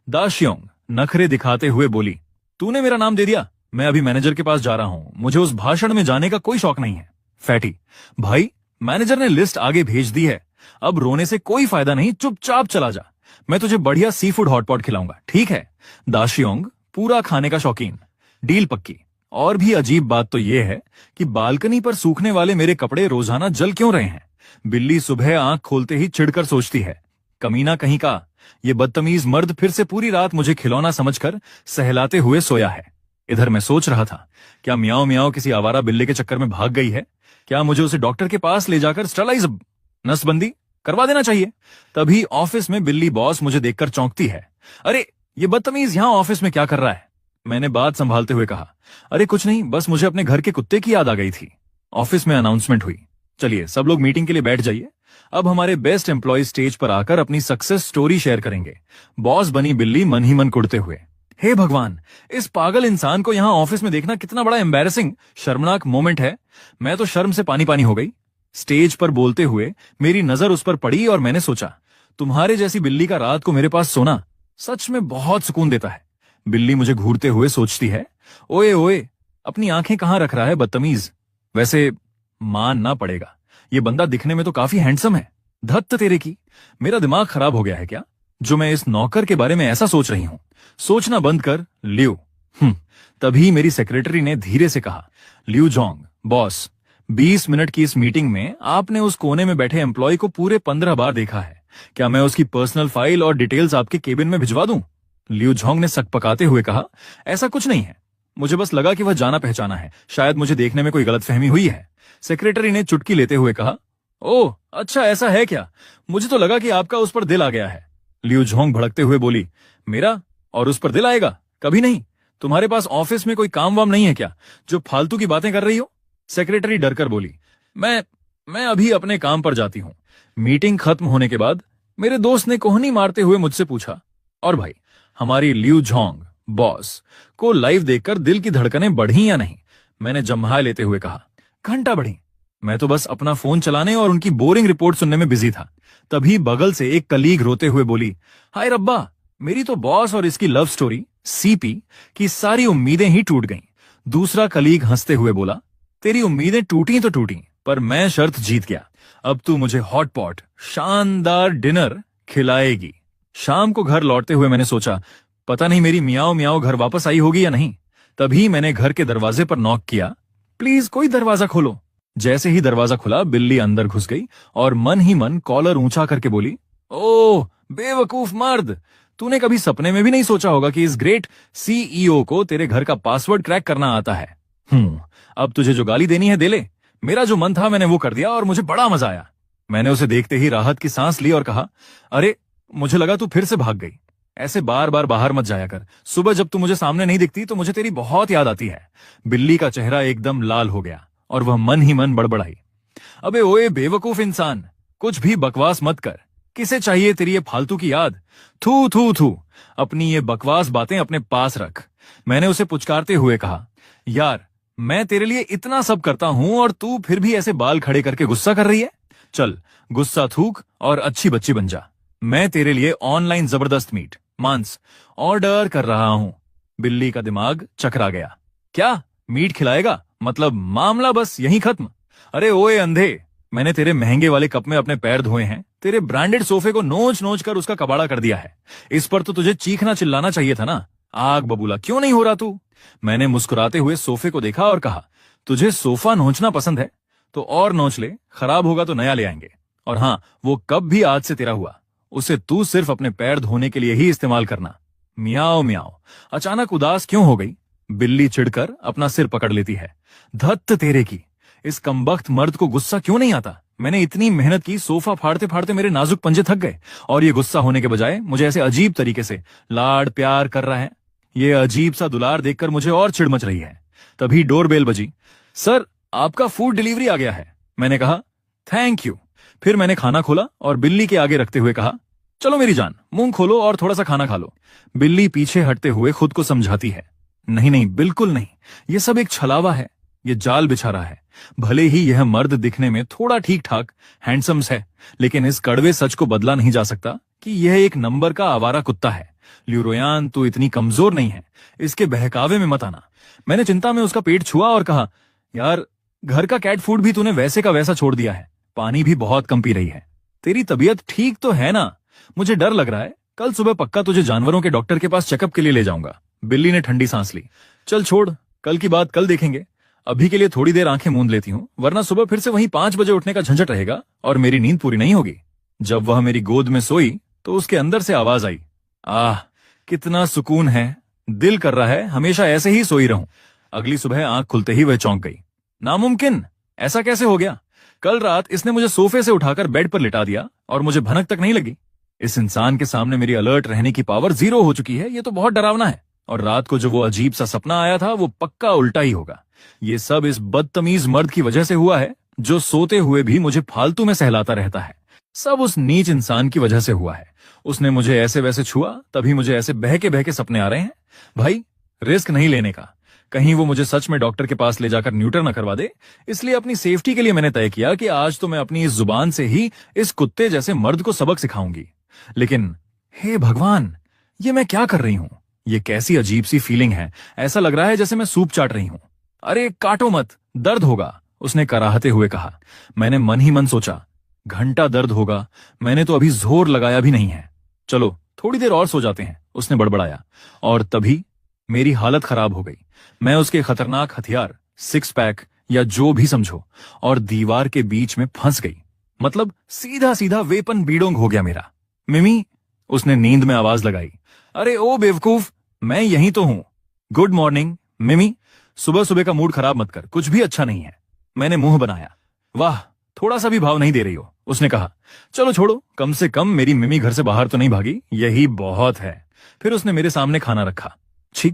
दाशियोंग नखरे दिखाते हुए बोली, तूने मेरा नाम दे दिया, मैं अभी मैनेजर के पास जा रहा हूं, मुझे उस भाषण में जाने का कोई शौक नहीं है। फैटी, भाई मैनेजर ने लिस्ट आगे भेज दी है, अब रोने से कोई फायदा नहीं, चुपचाप चला जा, मैं तुझे बढ़िया सी फूड हॉटपॉट खिलाऊंगा, ठीक है। दाशियोंग पूरा खाने का शौकीन, डील पक्की। और भी अजीब बात तो यह है कि बालकनी पर सूखने वाले मेरे कपड़े रोजाना जल क्यों रहे हैं। बिल्ली सुबह आंख खोलते ही चिढ़कर सोचती है, कमीना कहीं का, ये बदतमीज मर्द फिर से पूरी रात मुझे खिलौना समझकर सहलाते हुए सोया है। इधर मैं सोच रहा था, क्या मियाओ मियाओ किसी आवारा बिल्ली के चक्कर में भाग गई है। क्या मुझे उसे डॉक्टर के पास ले जाकर स्टरलाइज नसबंदी करवा देना चाहिए। तभी ऑफिस में बिल्ली बॉस मुझे देखकर चौंकती है। अरे ये बदतमीज यहां ऑफिस में क्या कर रहा है। मैंने बात संभालते हुए कहा, अरे कुछ नहीं, बस मुझे अपने घर के कुत्ते की याद आ गई थी। ऑफिस में अनाउंसमेंट हुई, चलिए सब लोग मीटिंग के लिए बैठ जाइए। अब हमारे बेस्ट एम्प्लॉय स्टेज पर आकर अपनी सक्सेस स्टोरी शेयर करेंगे। बॉस बनी बिल्ली मन ही मन कुड़ते हुए, हे भगवान, इस पागल इंसान को यहां ऑफिस में देखना कितना बड़ा एम्बैरेसिंग, शर्मनाक मोमेंट है। मैं तो शर्म से पानी पानी हो गई। स्टेज पर बोलते हुए मेरी नजर उस पर पड़ी और मैंने सोचा, तुम्हारे जैसी बिल्ली का रात को मेरे पास सोना सच में बहुत सुकून देता है। बिल्ली मुझे घूरते हुए सोचती है, ओए ओए, अपनी आंखें कहां रख रहा है बदतमीज। वैसे मानना पड़ेगा, ये बंदा दिखने में तो काफी हैंडसम है। धत्त तेरे की, मेरा दिमाग खराब हो गया है क्या, जो मैं इस नौकर के बारे में ऐसा सोच रही हूं। सोचना बंद कर लियो। तभी मेरी सेक्रेटरी ने धीरे से कहा, लियू जोंग, बॉस, 20 मिनट की इस मीटिंग में आपने उस कोने में बैठे एम्प्लॉय को पूरे 15 बार देखा है। क्या मैं उसकी पर्सनल फाइल और डिटेल्स आपके केबिन में भिजवा दूं। लियू जोंग ने सकपकाते हुए कहा, ऐसा कुछ नहीं है, मुझे बस लगा कि वह जाना पहचाना है, शायद मुझे देखने में कोई गलतफहमी हुई है। सेक्रेटरी ने चुटकी लेते हुए कहा, ओह अच्छा ऐसा है क्या, मुझे तो लगा कि आपका उस पर दिल आ गया है। लियू जोंग भड़कते हुए बोली, मेरा और उस पर दिल आएगा, कभी नहीं। तुम्हारे पास ऑफिस में कोई काम वाम नहीं है क्या, जो फालतू की बातें कर रही हो। सेक्रेटरी डरकर बोली, मैं अभी अपने काम पर जाती हूं। मीटिंग खत्म होने के बाद मेरे दोस्त ने कोहनी मारते हुए मुझसे पूछा, और भाई हमारी लियू जोंग बॉस को लाइव देखकर दिल की धड़कनें बढ़ी या नहीं। मैंने जम्हा लेते हुए कहा, घंटा बढ़ी, मैं तो बस अपना फोन चलाने और उनकी बोरिंग रिपोर्ट सुनने में बिजी था। तभी बगल से एक कलीग रोते हुए बोली, हाय रब्बा, मेरी तो बॉस और इसकी लव स्टोरी सीपी की सारी उम्मीदें ही टूट गईं। दूसरा कलीग हंसते हुए बोला, तेरी उम्मीदें टूटी तो टूटी, पर मैं शर्त जीत गया, अब तू मुझे हॉट पॉट शानदार डिनर खिलाएगी। शाम को घर लौटते हुए मैंने सोचा, पता नहीं मेरी मियाओ मियाओ घर वापस आई होगी या नहीं। तभी मैंने घर के दरवाजे पर नॉक किया, प्लीज कोई दरवाजा खोलो। जैसे ही दरवाजा खुला बिल्ली अंदर घुस गई और मन ही मन कॉलर ऊंचा करके बोली, ओह बेवकूफ मर्द, तूने कभी सपने में भी नहीं सोचा होगा कि इस ग्रेट सीईओ को तेरे घर का पासवर्ड क्रैक करना आता है। अब तुझे जो गाली देनी है दे ले। मेरा जो मन था मैंने वो कर दिया और मुझे बड़ा मजा आया। मैंने उसे देखते ही राहत की सांस ली और कहा, अरे मुझे लगा तू फिर से भाग गई। ऐसे बार बार बाहर मत जाया कर। सुबह जब तू मुझे सामने नहीं दिखती तो मुझे तेरी बहुत याद आती है। बिल्ली का चेहरा एकदम लाल हो गया और वह मन ही मन बड़बड़ाई, अबे ओए बेवकूफ इंसान, कुछ भी बकवास मत कर। किसे चाहिए तेरी ये फालतू की याद? थू थू थू, अपनी ये बकवास बातें अपने पास रख। मैंने उसे पुचकारते हुए कहा, यार मैं तेरे लिए इतना सब करता हूं और तू फिर भी ऐसे बाल खड़े करके गुस्सा कर रही है। चल गुस्सा थूक और अच्छी बच्ची बन जा। मैं तेरे लिए ऑनलाइन जबरदस्त मीट मांस ऑर्डर कर रहा हूं। बिल्ली का दिमाग चकरा गया। क्या मीट खिलाएगा? मतलब मामला बस यहीं खत्म? अरे ओए अंधे, मैंने तेरे महंगे वाले कप में अपने पैर धोए हैं, तेरे ब्रांडेड सोफे को नोच नोच कर उसका कबाड़ा कर दिया है। इस पर तो तुझे चीखना चिल्लाना चाहिए था ना। आग बबूला, क्यों नहीं हो रहा तू? मैंने मुस्कुराते हुए सोफे को देखा और कहा, तुझे सोफा नोचना पसंद है तो और नोच ले, खराब होगा तो नया ले आएंगे। और हाँ, वो कप भी आज से तेरा हुआ, उसे तू सिर्फ अपने पैर धोने के लिए ही इस्तेमाल करना। मियाओ मियाओ। अचानक उदास क्यों हो गई? बिल्ली चिढ़कर अपना सिर पकड़ लेती है। धत्त तेरे की, इस कमबख्त मर्द को गुस्सा क्यों नहीं आता? मैंने इतनी मेहनत की, सोफा फाड़ते फाड़ते मेरे नाजुक पंजे थक गए और ये गुस्सा होने के बजाय मुझे ऐसे अजीब तरीके से लाड प्यार कर रहा है। ये अजीब सा दुलार देखकर मुझे और चिढ़ मच रही है। तभी डोरबेल बजी। सर आपका फूड डिलीवरी आ गया है। मैंने कहा, थैंक यू। फिर मैंने खाना खोला और बिल्ली के आगे रखते हुए कहा, चलो मेरी जान, मुंह खोलो और थोड़ा सा खाना खा लो। बिल्ली पीछे हटते हुए खुद को समझाती है, नहीं नहीं बिल्कुल नहीं, ये सब एक छलावा है, ये जाल बिछा रहा है। भले ही यह मर्द दिखने में थोड़ा ठीक ठाक हैंडसम्स है, लेकिन इस कड़वे सच को बदला नहीं जा सकता कि यह एक नंबर का आवारा कुत्ता है। ल्यूरोयान तू इतनी कमजोर नहीं है, इसके बहकावे में मत आना। मैंने चिंता में उसका पेट छुआ और कहा, यार घर का कैट फूड भी तूने वैसे का वैसा छोड़ दिया है, पानी भी बहुत कम पी रही है। तेरी तबीयत ठीक तो है ना? मुझे डर लग रहा है, कल सुबह पक्का तुझे जानवरों के डॉक्टर के पास चेकअप के लिए ले जाऊंगा। बिल्ली ने ठंडी सांस ली। चल छोड़, कल की बात कल देखेंगे। अभी के लिए थोड़ी देर आंखें मूंद लेती हूँ, वरना सुबह फिर से वहीं 5 बजे उठने का झंझट रहेगा और मेरी नींद पूरी नहीं होगी। जब वह मेरी गोद में सोई तो उसके अंदर से आवाज आई, आह कितना सुकून है, दिल कर रहा है हमेशा ऐसे ही सोई रहूं। अगली सुबह आंख खुलते ही वह चौंक गई। नामुमकिन, ऐसा कैसे हो गया? कल रात इसने मुझे सोफे से उठाकर बेड पर लिटा दिया और मुझे भनक तक नहीं लगी। इस इंसान के सामने मेरी अलर्ट रहने की पावर 0 हो चुकी है। ये तो बहुत डरावना है। और रात को जो वो अजीब सा सपना आया था वो पक्का उल्टा ही होगा। ये सब इस बदतमीज मर्द की वजह से हुआ है जो सोते हुए भी मुझे फालतू में सहलाता रहता है। सब उस नीच इंसान की वजह से हुआ है। उसने मुझे ऐसे वैसे छुआ, तभी मुझे ऐसे बहके बहके सपने आ रहे हैं। भाई रिस्क नहीं लेने का, कहीं वो मुझे सच में डॉक्टर के पास ले जाकर न्यूटर न करवा दे। इसलिए अपनी सेफ्टी के लिए मैंने तय किया कि आज तो मैं अपनी इस जुबान से ही इस कुत्ते जैसे मर्द को सबक सिखाऊंगी। लेकिन हे भगवान, ये मैं क्या कर रही हूं? ये कैसी अजीब सी फीलिंग है। ऐसा लग रहा है जैसे मैं सूप चाट रही हूं। अरे काटो मत, दर्द होगा, उसने कराहते हुए कहा। मैंने मन ही मन सोचा, घंटा दर्द होगा, मैंने तो अभी जोर लगाया भी नहीं है। चलो थोड़ी देर और सो जाते हैं, उसने बड़बड़ाया। और तभी मेरी हालत खराब हो गई। मैं उसके खतरनाक हथियार, 6 पैक या जो भी समझो, और दीवार के बीच में फंस गई। मतलब सीधा सीधा वेपन बीडोंग हो गया मेरा। मिमी, उसने नींद में आवाज लगाई। अरे ओ बेवकूफ, मैं यहीं तो हूं। गुड मॉर्निंग मिमी। सुबह सुबह का मूड खराब मत कर, कुछ भी अच्छा नहीं है। मैंने मुंह बनाया। वाह, थोड़ा सा भी भाव नहीं दे रही हो, उसने कहा। चलो छोड़ो, कम से कम मेरी मिमी घर से बाहर तो नहीं भागी, यही बहुत है। फिर उसने मेरे सामने खाना रखा। छी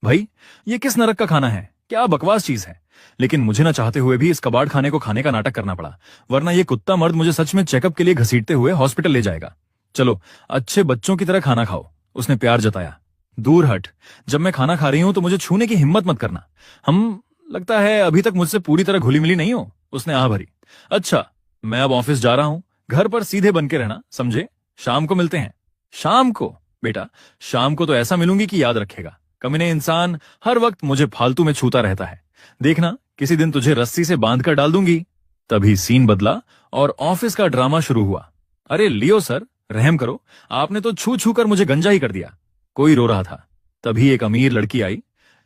भाई, ये किस नरक का खाना है? क्या बकवास चीज है। लेकिन मुझे ना चाहते हुए भी इस कबाड़ खाने को खाने का नाटक करना पड़ा, वरना ये कुत्ता मर्द मुझे सच में चेकअप के लिए घसीटते हुए हॉस्पिटल ले जाएगा। चलो अच्छे बच्चों की तरह खाना खाओ, उसने प्यार जताया। दूर हट, जब मैं खाना खा रही हूं तो मुझे छूने की हिम्मत मत करना। हम लगता है अभी तक मुझसे पूरी तरह घुली मिली नहीं हो, उसने आह भरी। अच्छा, मैं अब ऑफिस जा रहा हूं, घर पर सीधे बन के रहना, समझे? शाम को मिलते हैं। शाम को? बेटा, शाम को तो ऐसा मिलूंगी कि याद रखेगा। कमीने इंसान हर वक्त मुझे फालतू में छूता रहता है। देखना, किसी दिन तुझे रस्सी से बांध कर डाल दूंगी। तभी सीन बदला और ऑफिस का ड्रामा शुरू हुआ। अरे लियो सर, रहम करो, आपने तो छू छू कर मुझे गंजा ही कर दिया। कोई रो रहा था। तभी एक अमीर लड़की आई।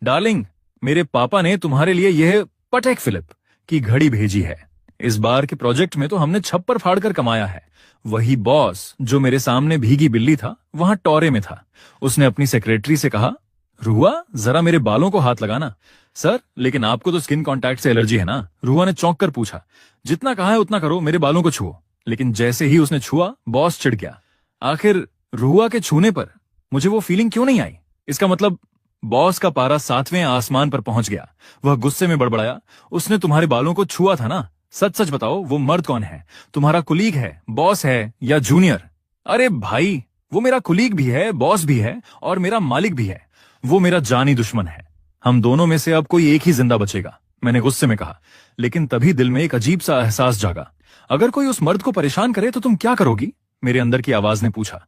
डार्लिंग, मेरे पापा ने तुम्हारे लिए यह पटेक फिलिप की घड़ी भेजी है। इस बार के प्रोजेक्ट में तो हमने छप्पर फाड़ कर कमाया है। वही बॉस जो मेरे सामने भीगी बिल्ली था वहां टॉरे में था। उसने अपनी सेक्रेटरी से कहा, रुआ जरा मेरे बालों को हाथ लगाना। सर लेकिन आपको तो स्किन कांटेक्ट से एलर्जी है ना? रुआ ने चौंक कर पूछा। जितना कहा है उतना करो, मेरे बालों को छुओ। लेकिन जैसे ही उसने छुआ बॉस चिढ़ गया। आखिर रुआ के छूने पर मुझे वो फीलिंग क्यों नहीं आई? इसका मतलब बॉस का पारा 7वें आसमान पर पहुंच गया। वह गुस्से में बड़बड़ाया, उसने तुम्हारे बालों को छुआ था ना? सच सच बताओ वो मर्द कौन है? तुम्हारा कुलीग है, बॉस है या जूनियर? अरे भाई वो मेरा कुलीग भी है, बॉस भी है और मेरा मालिक भी है। वो मेरा जानी दुश्मन है। हम दोनों में से अब कोई एक ही जिंदा बचेगा, मैंने गुस्से में कहा। लेकिन तभी दिल में एक अजीब सा एहसास जागा। अगर कोई उस मर्द को परेशान करे तो तुम क्या करोगी? मेरे अंदर की आवाज ने पूछा।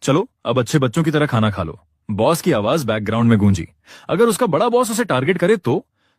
चलो अब अच्छे बच्चों की तरह खाना खा लो। बॉस की आवाज बैकग्राउंड में गूंजी। अगर उसका बड़ा बॉस उसे टारगेट करे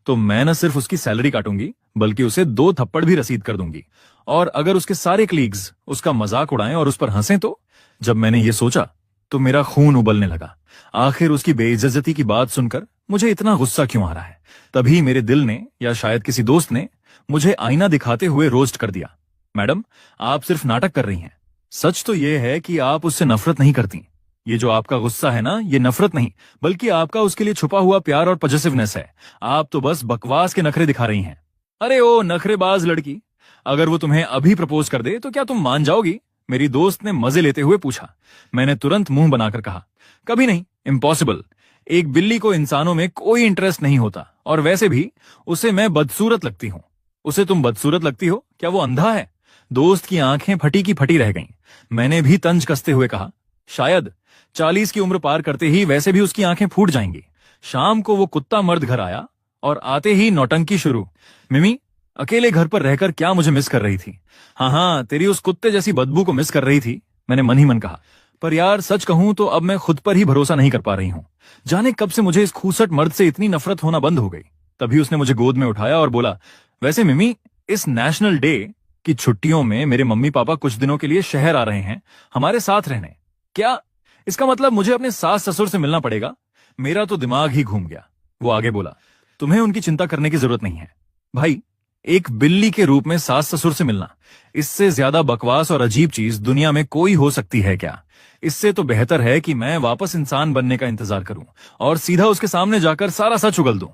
तो मैं न सिर्फ उसकी सैलरी काटूंगी बल्कि उसे 2 थप्पड़ भी रसीद कर दूंगी। और अगर उसके सारे कलीग्स उसका मजाक उड़ाएं और उस पर हंसें तो? जब मैंने ये सोचा तो मेरा खून उबलने लगा। आखिर उसकी बेइज्जती की बात सुनकर मुझे इतना गुस्सा क्यों आ रहा है? तभी मेरे दिल ने या शायद किसी दोस्त ने मुझे आईना दिखाते हुए रोस्ट कर दिया। मैडम आप सिर्फ नाटक कर रही हैं। सच तो यह है कि आप उससे नफरत नहीं करती। ये जो आपका गुस्सा है ना, ये नफरत नहीं बल्कि आपका उसके लिए छुपा हुआ प्यार और पॉजिटिवनेस है। आप तो बस बकवास के नखरे दिखा रही हैं। अरे ओ नखरेबाज लड़की, अगर वो तुम्हें अभी प्रपोज कर दे तो क्या तुम मान जाओगी? मेरी दोस्त ने मजे लेते हुए पूछा। मैंने तुरंत मुंह बनाकर कहा, कभी नहीं, इम्पॉसिबल। एक बिल्ली को इंसानों में कोई इंटरेस्ट नहीं होता और वैसे भी उसे मैं बदसूरत लगती हूँ। उसे तुम बदसूरत लगती हो? क्या वो अंधा है? दोस्त की आंखें फटी की फटी रह गईं। मैंने भी तंज कसते हुए कहा, शायद 40 की उम्र पार करते ही वैसे भी उसकी आंखें फूट जाएंगी। शाम को वो कुत्ता मर्द घर आया और आते ही नौटंकी शुरू। मिमी अकेले घर पर रहकर क्या मुझे मिस कर रही थी? हाँ तेरी उस कुत्ते जैसी बदबू को मिस कर रही थी, मैंने मन ही मन कहा। पर यार सच कहूं तो अब मैं खुद पर ही भरोसा नहीं कर पा रही हूं। जाने कब से मुझे इस खूसट मर्द से इतनी नफरत होना बंद हो गई। तभी उसने मुझे गोद में उठाया और बोला, वैसे मिमी इस नेशनल डे की छुट्टियों में मेरे मम्मी पापा कुछ दिनों के लिए शहर आ रहे हैं हमारे साथ रहने। क्या इसका मतलब मुझे अपने सास ससुर से मिलना पड़ेगा? मेरा तो दिमाग ही घूम गया। वो आगे बोला, तुम्हें उनकी चिंता करने की जरूरत नहीं है भाई। एक बिल्ली के रूप में सास ससुर से मिलना, इससे ज्यादा बकवास और अजीब चीज दुनिया में कोई हो सकती है क्या? इससे तो बेहतर है कि मैं वापस इंसान बनने का इंतजार करूं और सीधा उसके सामने जाकर सारा सच उगल दूं।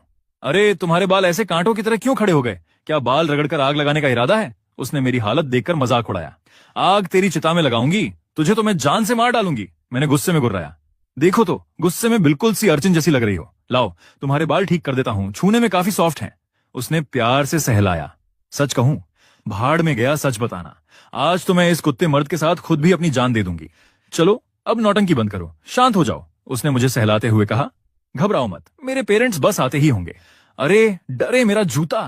अरे तुम्हारे बाल ऐसे कांटों की तरह क्यों खड़े हो गए? क्या बाल रगड़कर आग लगाने का इरादा है? उसने मेरी हालत देखकर मजाक उड़ाया। आग तेरी चिता में लगाऊंगी, तुझे तो मैं जान से मार डालूंगी, मैंने गुस्से में गुर्राया। देखो तो गुस्से में बिल्कुल सी अर्चिन जैसी लग रही हो। लाओ तुम्हारे बाल ठीक कर देता हूं, छूने में काफी सॉफ्ट हैं। उसने प्यार से सहलाया। सच कहूं, भाड़ में गया सच बताना। आज तो मैं इस कुत्ते मर्द के साथ खुद भी अपनी जान दे दूंगी। चलो अब नौटंकी बंद करो, शांत हो जाओ, उसने मुझे सहलाते हुए कहा। घबराओ मत, मेरे पेरेंट्स बस आते ही होंगे। अरे डरे मेरा जूता,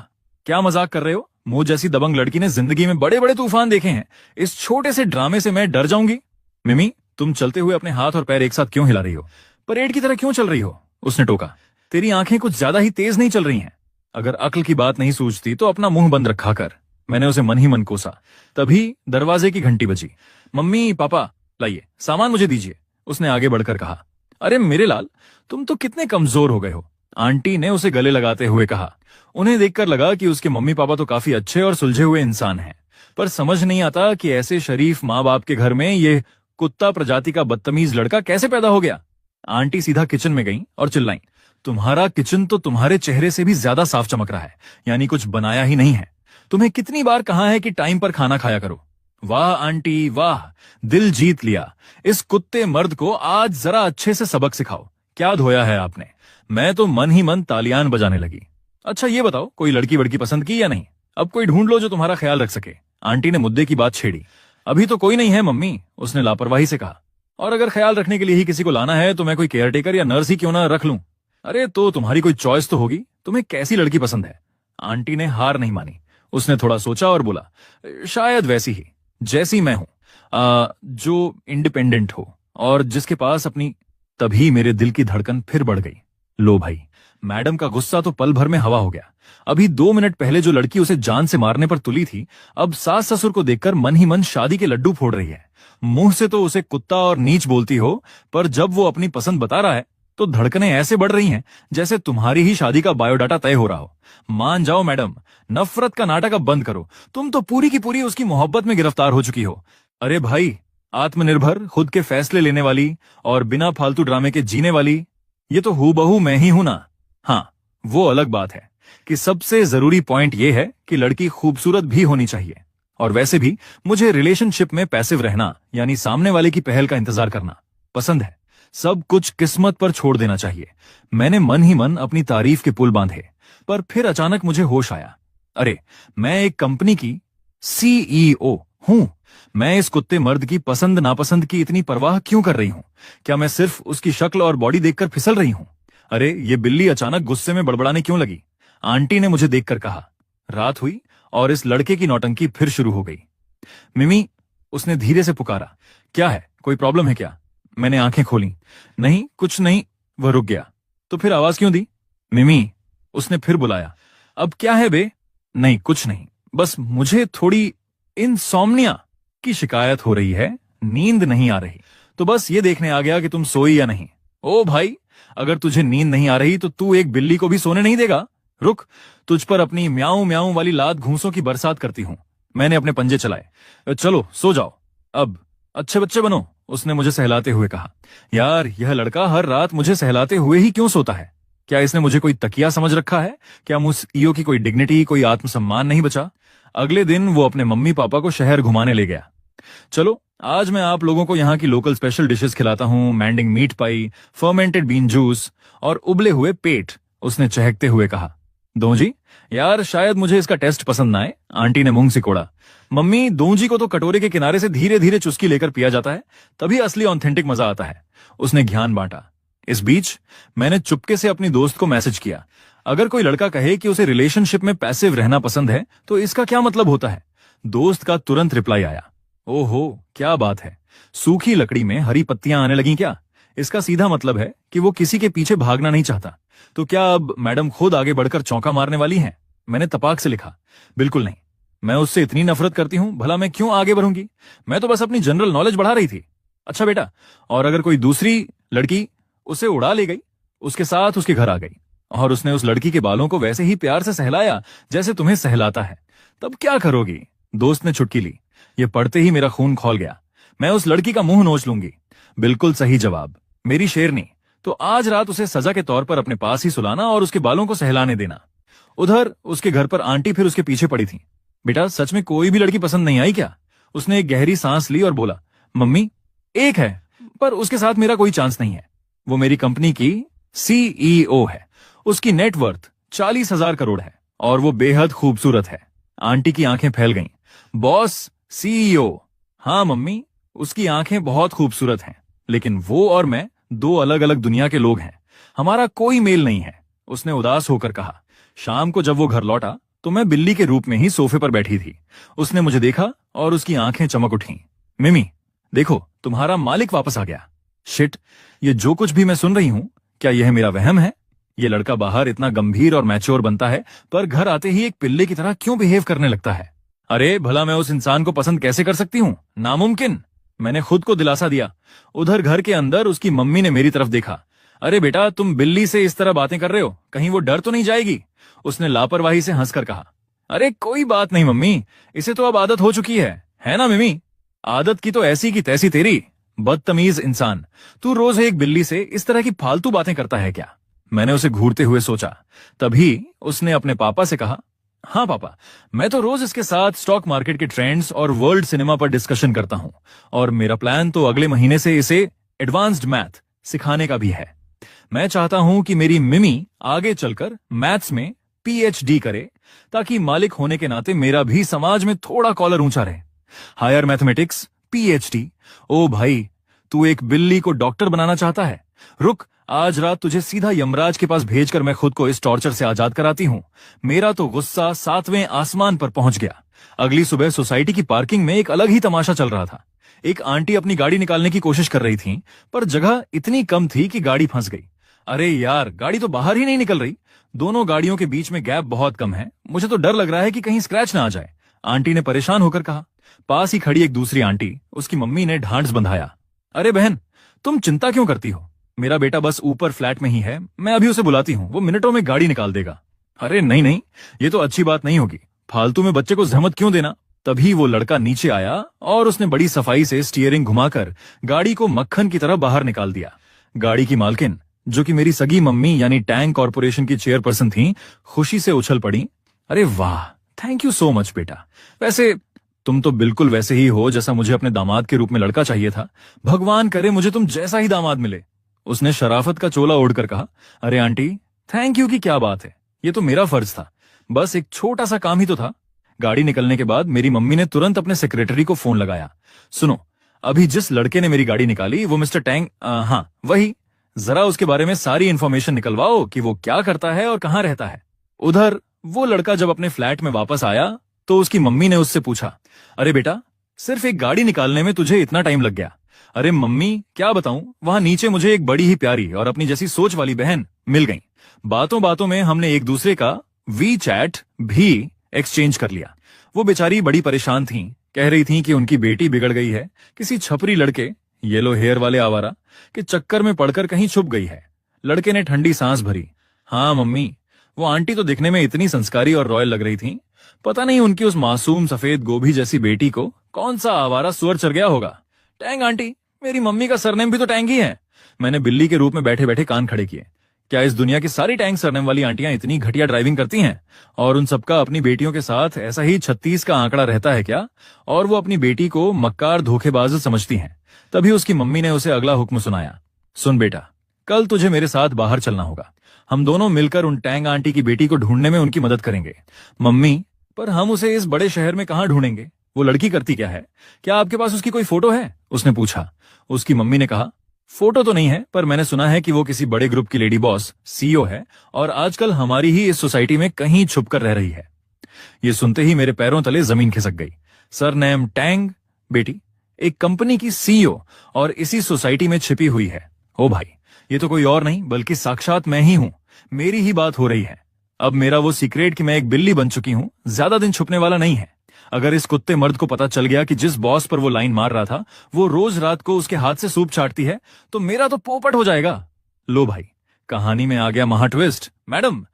क्या मजाक कर रहे हो? मुझ जैसी दबंग लड़की ने जिंदगी में बड़े बड़े तूफान देखे हैं, इस छोटे से ड्रामे से मैं डर जाऊंगी? मिमी तुम चलते हुए अपने हाथ और पैर एक साथ क्यों हिला रही हो? परेड की तरह क्यों चल रही हो? उसने टोका। तेरी आंखें कुछ ज्यादा ही तेज नहीं चल रही हैं। अगर अक्ल की बात नहीं सूझती तो अपना मुंह बंद रखा कर, मैंने उसे मन ही मन कोसा। तभी दरवाजे की घंटी बजी। मम्मी पापा लाइए सामान मुझे दीजिए, उसने आगे बढ़कर कहा। अरे मेरे लाल तुम तो कितने कमजोर हो गए हो, आंटी ने उसे गले लगाते हुए कहा। उन्हें देखकर लगा कि उसके मम्मी पापा तो काफी अच्छे और सुलझे हुए इंसान हैं, पर समझ नहीं आता कि ऐसे शरीफ माँ बाप के घर में ये कुत्ता प्रजाति का बदतमीज लड़का कैसे पैदा हो गया। आंटी सीधा किचन में गईं और चिल्लाईं, तुम्हारा किचन तो तुम्हारे चेहरे से भी ज्यादा साफ चमक रहा है, यानी कुछ बनाया ही नहीं है। तुम्हें कितनी बार कहा है कि टाइम पर खाना खाया करो। वाह आंटी वाह, दिल जीत लिया। इस कुत्ते मर्द को आज जरा अच्छे से सबक सिखाओ। क्या धोया है आपने? मैं तो मन ही मन तालियान बजाने लगी। अच्छा ये बताओ कोई लड़की वड़की पसंद की या नहीं? अब कोई ढूंढ लो जो तुम्हारा ख्याल रख सके। आंटी ने मुद्दे की बात छेड़ी। अभी तो कोई नहीं है मम्मी, उसने लापरवाही से कहा। और अगर ख्याल रखने के लिए ही किसी को लाना है तो मैं कोई केयरटेकर या नर्स ही क्यों ना रख लूं। अरे तो तुम्हारी कोई चॉइस तो होगी, तुम्हें कैसी लड़की पसंद है? आंटी ने हार नहीं मानी। उसने थोड़ा सोचा और बोला, शायद वैसी ही जैसी मैं हूं, जो इंडिपेंडेंट हो और जिसके पास अपनी। तभी मेरे दिल की धड़कन फिर बढ़ गई। लो भाई, मैडम का गुस्सा तो पल भर में हवा हो गया। अभी 2 मिनट पहले जो लड़की उसे जान से मारने पर तुली थी, अब सास ससुर को देखकर मन ही मन शादी के लड्डू फोड़ रही है। मुंह से तो उसे कुत्ता और नीच बोलती हो, पर जब वो अपनी पसंद बता रहा है तो धड़कनें ऐसे बढ़ रही हैं जैसे तुम्हारी ही शादी का बायोडाटा तय हो रहा हो। मान जाओ मैडम, नफरत का नाटक अब बंद करो। तुम तो पूरी की पूरी उसकी मोहब्बत में गिरफ्तार हो चुकी हो। अरे भाई, आत्मनिर्भर, खुद के फैसले लेने वाली और बिना फालतू ड्रामे के जीने वाली, ये तो हूबहू मैं ही हूं ना। हाँ, वो अलग बात है कि सबसे जरूरी पॉइंट ये है कि लड़की खूबसूरत भी होनी चाहिए। और वैसे भी मुझे रिलेशनशिप में पैसिव रहना यानी सामने वाले की पहल का इंतजार करना पसंद है। सब कुछ किस्मत पर छोड़ देना चाहिए। मैंने मन ही मन अपनी तारीफ के पुल बांधे, पर फिर अचानक मुझे होश आया। अरे, मैं एक कंपनी की सीईओ हूं। मैं इस कुत्ते मर्द की पसंद नापसंद की इतनी परवाह क्यों कर रही हूं? क्या मैं सिर्फ उसकी शक्ल और बॉडी देखकर फिसल रही हूं? अरे, ये बिल्ली अचानक गुस्से में बड़बड़ाने क्यों लगी? आंटी ने मुझे देखकर कहा। रात हुई और इस लड़के की नौटंकी फिर शुरू हो गई। मिमी, उसने धीरे से पुकारा। क्या है, कोई प्रॉब्लम है क्या? मैंने आंखें खोली। नहीं, कुछ नहीं। वह रुक गया। तो फिर आवाज क्यों दी? मिमी, उसने फिर बुलाया। अब क्या है बे? नहीं, कुछ नहीं, बस मुझे थोड़ी इंसोम्निया की शिकायत हो रही है। नींद नहीं आ रही, तो बस ये देखने आ गया कि तुम सोई या नहीं। ओ भाई, अगर तुझे नींद नहीं आ रही तो तू एक बिल्ली को भी सोने नहीं देगा? रुक, तुझ पर अपनी म्याऊं म्याऊं वाली लात घूंसों की बरसात करती हूं। मैंने अपने पंजे चलाए। चलो सो जाओ अब, अच्छे बच्चे बनो, उसने मुझे सहलाते हुए कहा। यार, यह लड़का हर रात मुझे सहलाते हुए ही क्यों सोता है? क्या इसने मुझे कोई तकिया समझ रखा है? क्या मुझ ईओ की कोई डिग्निटी, कोई आत्मसम्मान नहीं बचा? अगले दिन वो अपने मम्मी पापा को शहर घुमाने ले गया। चलो, आज मैं आप लोगों को यहाँ की लोकल स्पेशल डिशेस खिलाता हूँ। मैंडिंग meat pie, fermented bean juice और उबले हुए पेट, उसने चहकते हुए कहा। दोंजी, यार शायद मुझे इसका टेस्ट पसंद ना आए, आंटी ने मुंह सिकोड़ा। मम्मी, दोंजी को तो कटोरे के किनारे से धीरे धीरे चुस्की लेकर पिया जाता है, तभी असली ऑथेंटिक मजा आता है, उसने ज्ञान बांटा। इस बीच मैंने चुपके से अपनी दोस्त को मैसेज किया। अगर कोई लड़का कहे कि उसे रिलेशनशिप में पैसिव रहना पसंद है तो इसका क्या मतलब होता है? दोस्त का तुरंत रिप्लाई आया। ओहो, क्या बात है, सूखी लकड़ी में हरी पत्तियां आने लगी क्या? इसका सीधा मतलब है कि वो किसी के पीछे भागना नहीं चाहता। तो क्या अब मैडम खुद आगे बढ़कर चौंका मारने वाली हैं? मैंने तपाक से लिखा। बिल्कुल नहीं, मैं उससे इतनी नफरत करती हूं, भला मैं क्यों आगे बढ़ूंगी? मैं तो बस अपनी जनरल नॉलेज बढ़ा रही थी। अच्छा बेटा, और अगर कोई दूसरी लड़की उसे उड़ा ले गई, उसके साथ उसके घर आ गई और उसने उस लड़की के बालों को वैसे ही प्यार से सहलाया जैसे तुम्हें सहलाता है, तब क्या करोगी? दोस्त ने चुटकी ली। ये पढ़ते ही मेरा खून खौल गया। मैं उस लड़की का मुंह नोच लूंगी। बिल्कुल सही जवाब, मेरी शेरनी। तो आज रात उसे सजा के तौर पर अपने पास ही सुलाना और उसके बालों को सहलाने देना। उधर उसके घर पर आंटी फिर उसके पीछे पड़ी थी। बेटा, सच में कोई भी लड़की पसंद नहीं आई क्या? उसने एक गहरी सांस ली और बोला। मम्मी, एक है, पर उसके साथ मेरा कोई चांस नहीं है। वो मेरी कंपनी की सीईओ है। उसकी नेटवर्थ 40,000 करोड़ है और वो बेहद खूबसूरत है। आंटी की आंखें फैल गईं। Boss, CEO? हाँ मम्मी, उसकी आंखें बहुत खूबसूरत हैं, लेकिन वो और मैं दो अलग अलग दुनिया के लोग हैं। हमारा कोई मेल नहीं है, उसने उदास होकर कहा। शाम को जब वो घर लौटा तो मैं बिल्ली के रूप में ही सोफे पर बैठी थी। उसने मुझे देखा और उसकी आंखें चमक उठी। मिमी, देखो, तुम्हारा मालिक वापस आ गया। शिट, ये जो कुछ भी मैं सुन रही हूं, क्या यह मेरा वहम है? ये लड़का बाहर इतना गंभीर और मैच्योर बनता है, पर घर आते ही एक पिल्ले की तरह क्यों बिहेव करने लगता है? अरे भला मैं उस इंसान को पसंद कैसे कर सकती हूँ? नामुमकिन, मैंने खुद को दिलासा दिया। उधर घर के अंदर उसकी मम्मी ने मेरी तरफ देखा। अरे बेटा, तुम बिल्ली से इस तरह बातें कर रहे हो, कहीं वो डर तो नहीं जाएगी? उसने लापरवाही से हंसकर कहा। अरे कोई बात नहीं मम्मी, इसे तो अब आदत हो चुकी है ना मिमी? आदत की तो ऐसी की तैसी तेरी, बदतमीज इंसान। तू रोज एक बिल्ली से इस तरह की फालतू बातें करता है क्या? मैंने उसे घूरते हुए सोचा। तभी उसने अपने पापा से कहा। हाँ पापा, मैं तो रोज इसके साथ स्टॉक मार्केट के ट्रेंड्स और वर्ल्ड सिनेमा पर डिस्कशन करता हूँ, और मेरा प्लान तो अगले महीने से इसे एडवांस्ड मैथ सिखाने का भी है। मैं चाहता हूं कि मेरी मिमी आगे चलकर मैथ्स में पीएचडी करे, ताकि मालिक होने के नाते मेरा भी समाज में थोड़ा कॉलर ऊंचा रहे। Higher mathematics, PhD. ओ भाई, तू एक बिल्ली को डॉक्टर बनाना चाहता है? रुक, आज रात तुझे सीधा यमराज के पास भेजकर मैं खुद को इस टॉर्चर से आजाद कराती हूँ। मेरा तो गुस्सा 7वें आसमान पर पहुंच गया। अगली सुबह सोसाइटी की पार्किंग में एक अलग ही तमाशा चल रहा था। एक आंटी अपनी गाड़ी निकालने की कोशिश कर रही थी, पर जगह इतनी कम थी कि गाड़ी फंस गई। अरे यार, गाड़ी तो बाहर ही नहीं निकल रही। दोनों गाड़ियों के बीच में गैप बहुत कम है, मुझे तो डर लग रहा है कि कहीं स्क्रैच ना आ जाए, आंटी ने परेशान होकर कहा। पास ही खड़ी एक दूसरी आंटी, उसकी मम्मी ने ढांढस बंधाया। अरे बहन, तुम चिंता क्यों करती हो? मेरा बेटा बस ऊपर फ्लैट में ही है, मैं अभी उसे बुलाती हूँ, वो मिनटों में गाड़ी निकाल देगा। अरे नहीं नहीं, ये तो अच्छी बात नहीं होगी, फालतू में बच्चे को जहमत क्यों देना। तभी वो लड़का नीचे आया और उसने बड़ी सफाई से स्टीयरिंग घुमाकर गाड़ी को मक्खन की तरह बाहर निकाल दिया। गाड़ी की मालकिन, जो कि मेरी सगी मम्मी यानी टैंक कॉर्पोरेशन की चेयरपर्सन थी, खुशी से उछल पड़ी। अरे वाह, थैंक यू सो मच बेटा। वैसे तुम तो बिल्कुल वैसे ही हो जैसा मुझे अपने दामाद के रूप में लड़का चाहिए था। भगवान करे मुझे तुम जैसा ही दामाद मिले। उसने शराफत का चोला ओढ़कर कहा। अरे आंटी, थैंक यू की क्या बात है, ये तो मेरा फर्ज था, बस एक छोटा सा काम ही तो था। गाड़ी निकलने के बाद मेरी मम्मी ने तुरंत अपने सेक्रेटरी को फोन लगाया। सुनो, अभी जिस लड़के ने मेरी गाड़ी निकाली वो मिस्टर टैंग, हाँ वही, जरा उसके बारे में सारी इंफॉर्मेशन निकलवाओ कि वो क्या करता है और कहाँ रहता है। उधर वो लड़का जब अपने फ्लैट में वापस आया तो उसकी मम्मी ने उससे पूछा, अरे बेटा, सिर्फ एक गाड़ी निकालने में तुझे इतना टाइम लग गया। अरे मम्मी, क्या बताऊं, वहां नीचे मुझे एक बड़ी ही प्यारी और अपनी जैसी सोच वाली बहन मिल गई। बातों बातों में हमने एक दूसरे का वी चैट भी एक्सचेंज कर लिया। वो बेचारी बड़ी परेशान थी, कह रही थी कि उनकी बेटी बिगड़ गई है, किसी छपरी लड़के, येलो हेयर वाले आवारा के चक्कर में पड़कर कहीं छुप गई है। लड़के ने ठंडी सांस भरी। हाँ मम्मी, वो आंटी तो दिखने में इतनी संस्कारी और रॉयल लग रही थी, पता नहीं उनकी उस मासूम सफेद गोभी जैसी बेटी को कौन सा आवारा सुअर चढ़ गया होगा। टैंग आंटी, मेरी मम्मी का सरनेम भी तो टैंग ही है। मैंने बिल्ली के रूप में बैठे बैठे कान खड़े किए। क्या इस दुनिया की सारी टैंग सरनेम वाली आंटियां इतनी घटिया ड्राइविंग करती हैं? और उन सबका अपनी बेटियों के साथ ऐसा ही 36 का आंकड़ा रहता है क्या? और वो अपनी बेटी को मक्कार धोखेबाज समझती हैं। तभी उसकी मम्मी ने उसे अगला हुक्म सुनाया। सुन बेटा, कल तुझे मेरे साथ बाहर चलना होगा। हम दोनों मिलकर उन टैंग आंटी की बेटी को ढूंढने में उनकी मदद करेंगे। मम्मी, पर हम उसे इस बड़े शहर में कहाँ ढूंढेंगे? वो लड़की करती क्या है? क्या आपके पास उसकी कोई फोटो है? उसने पूछा। उसकी मम्मी ने कहा, फोटो तो नहीं है, पर मैंने सुना है कि वो किसी बड़े ग्रुप की लेडी बॉस सीईओ है और आजकल हमारी ही इस सोसाइटी में कहीं छुपकर रह रही है। ये सुनते ही मेरे पैरों तले जमीन खिसक गई। सरनेम टैंग, बेटी एक कंपनी की सीईओ और इसी सोसाइटी में छिपी हुई है। ओ भाई, ये तो कोई और नहीं बल्कि साक्षात मैं ही हूं। मेरी ही बात हो रही है। अब मेरा वो सीक्रेट कि मैं एक बिल्ली बन चुकी हूं ज्यादा दिन छुपने वाला नहीं है। अगर इस कुत्ते मर्द को पता चल गया कि जिस बॉस पर वो लाइन मार रहा था वो रोज रात को उसके हाथ से सूप चाटती है, तो मेरा तो पोपट हो जाएगा। लो भाई, कहानी में आ गया महा ट्विस्ट। मैडम,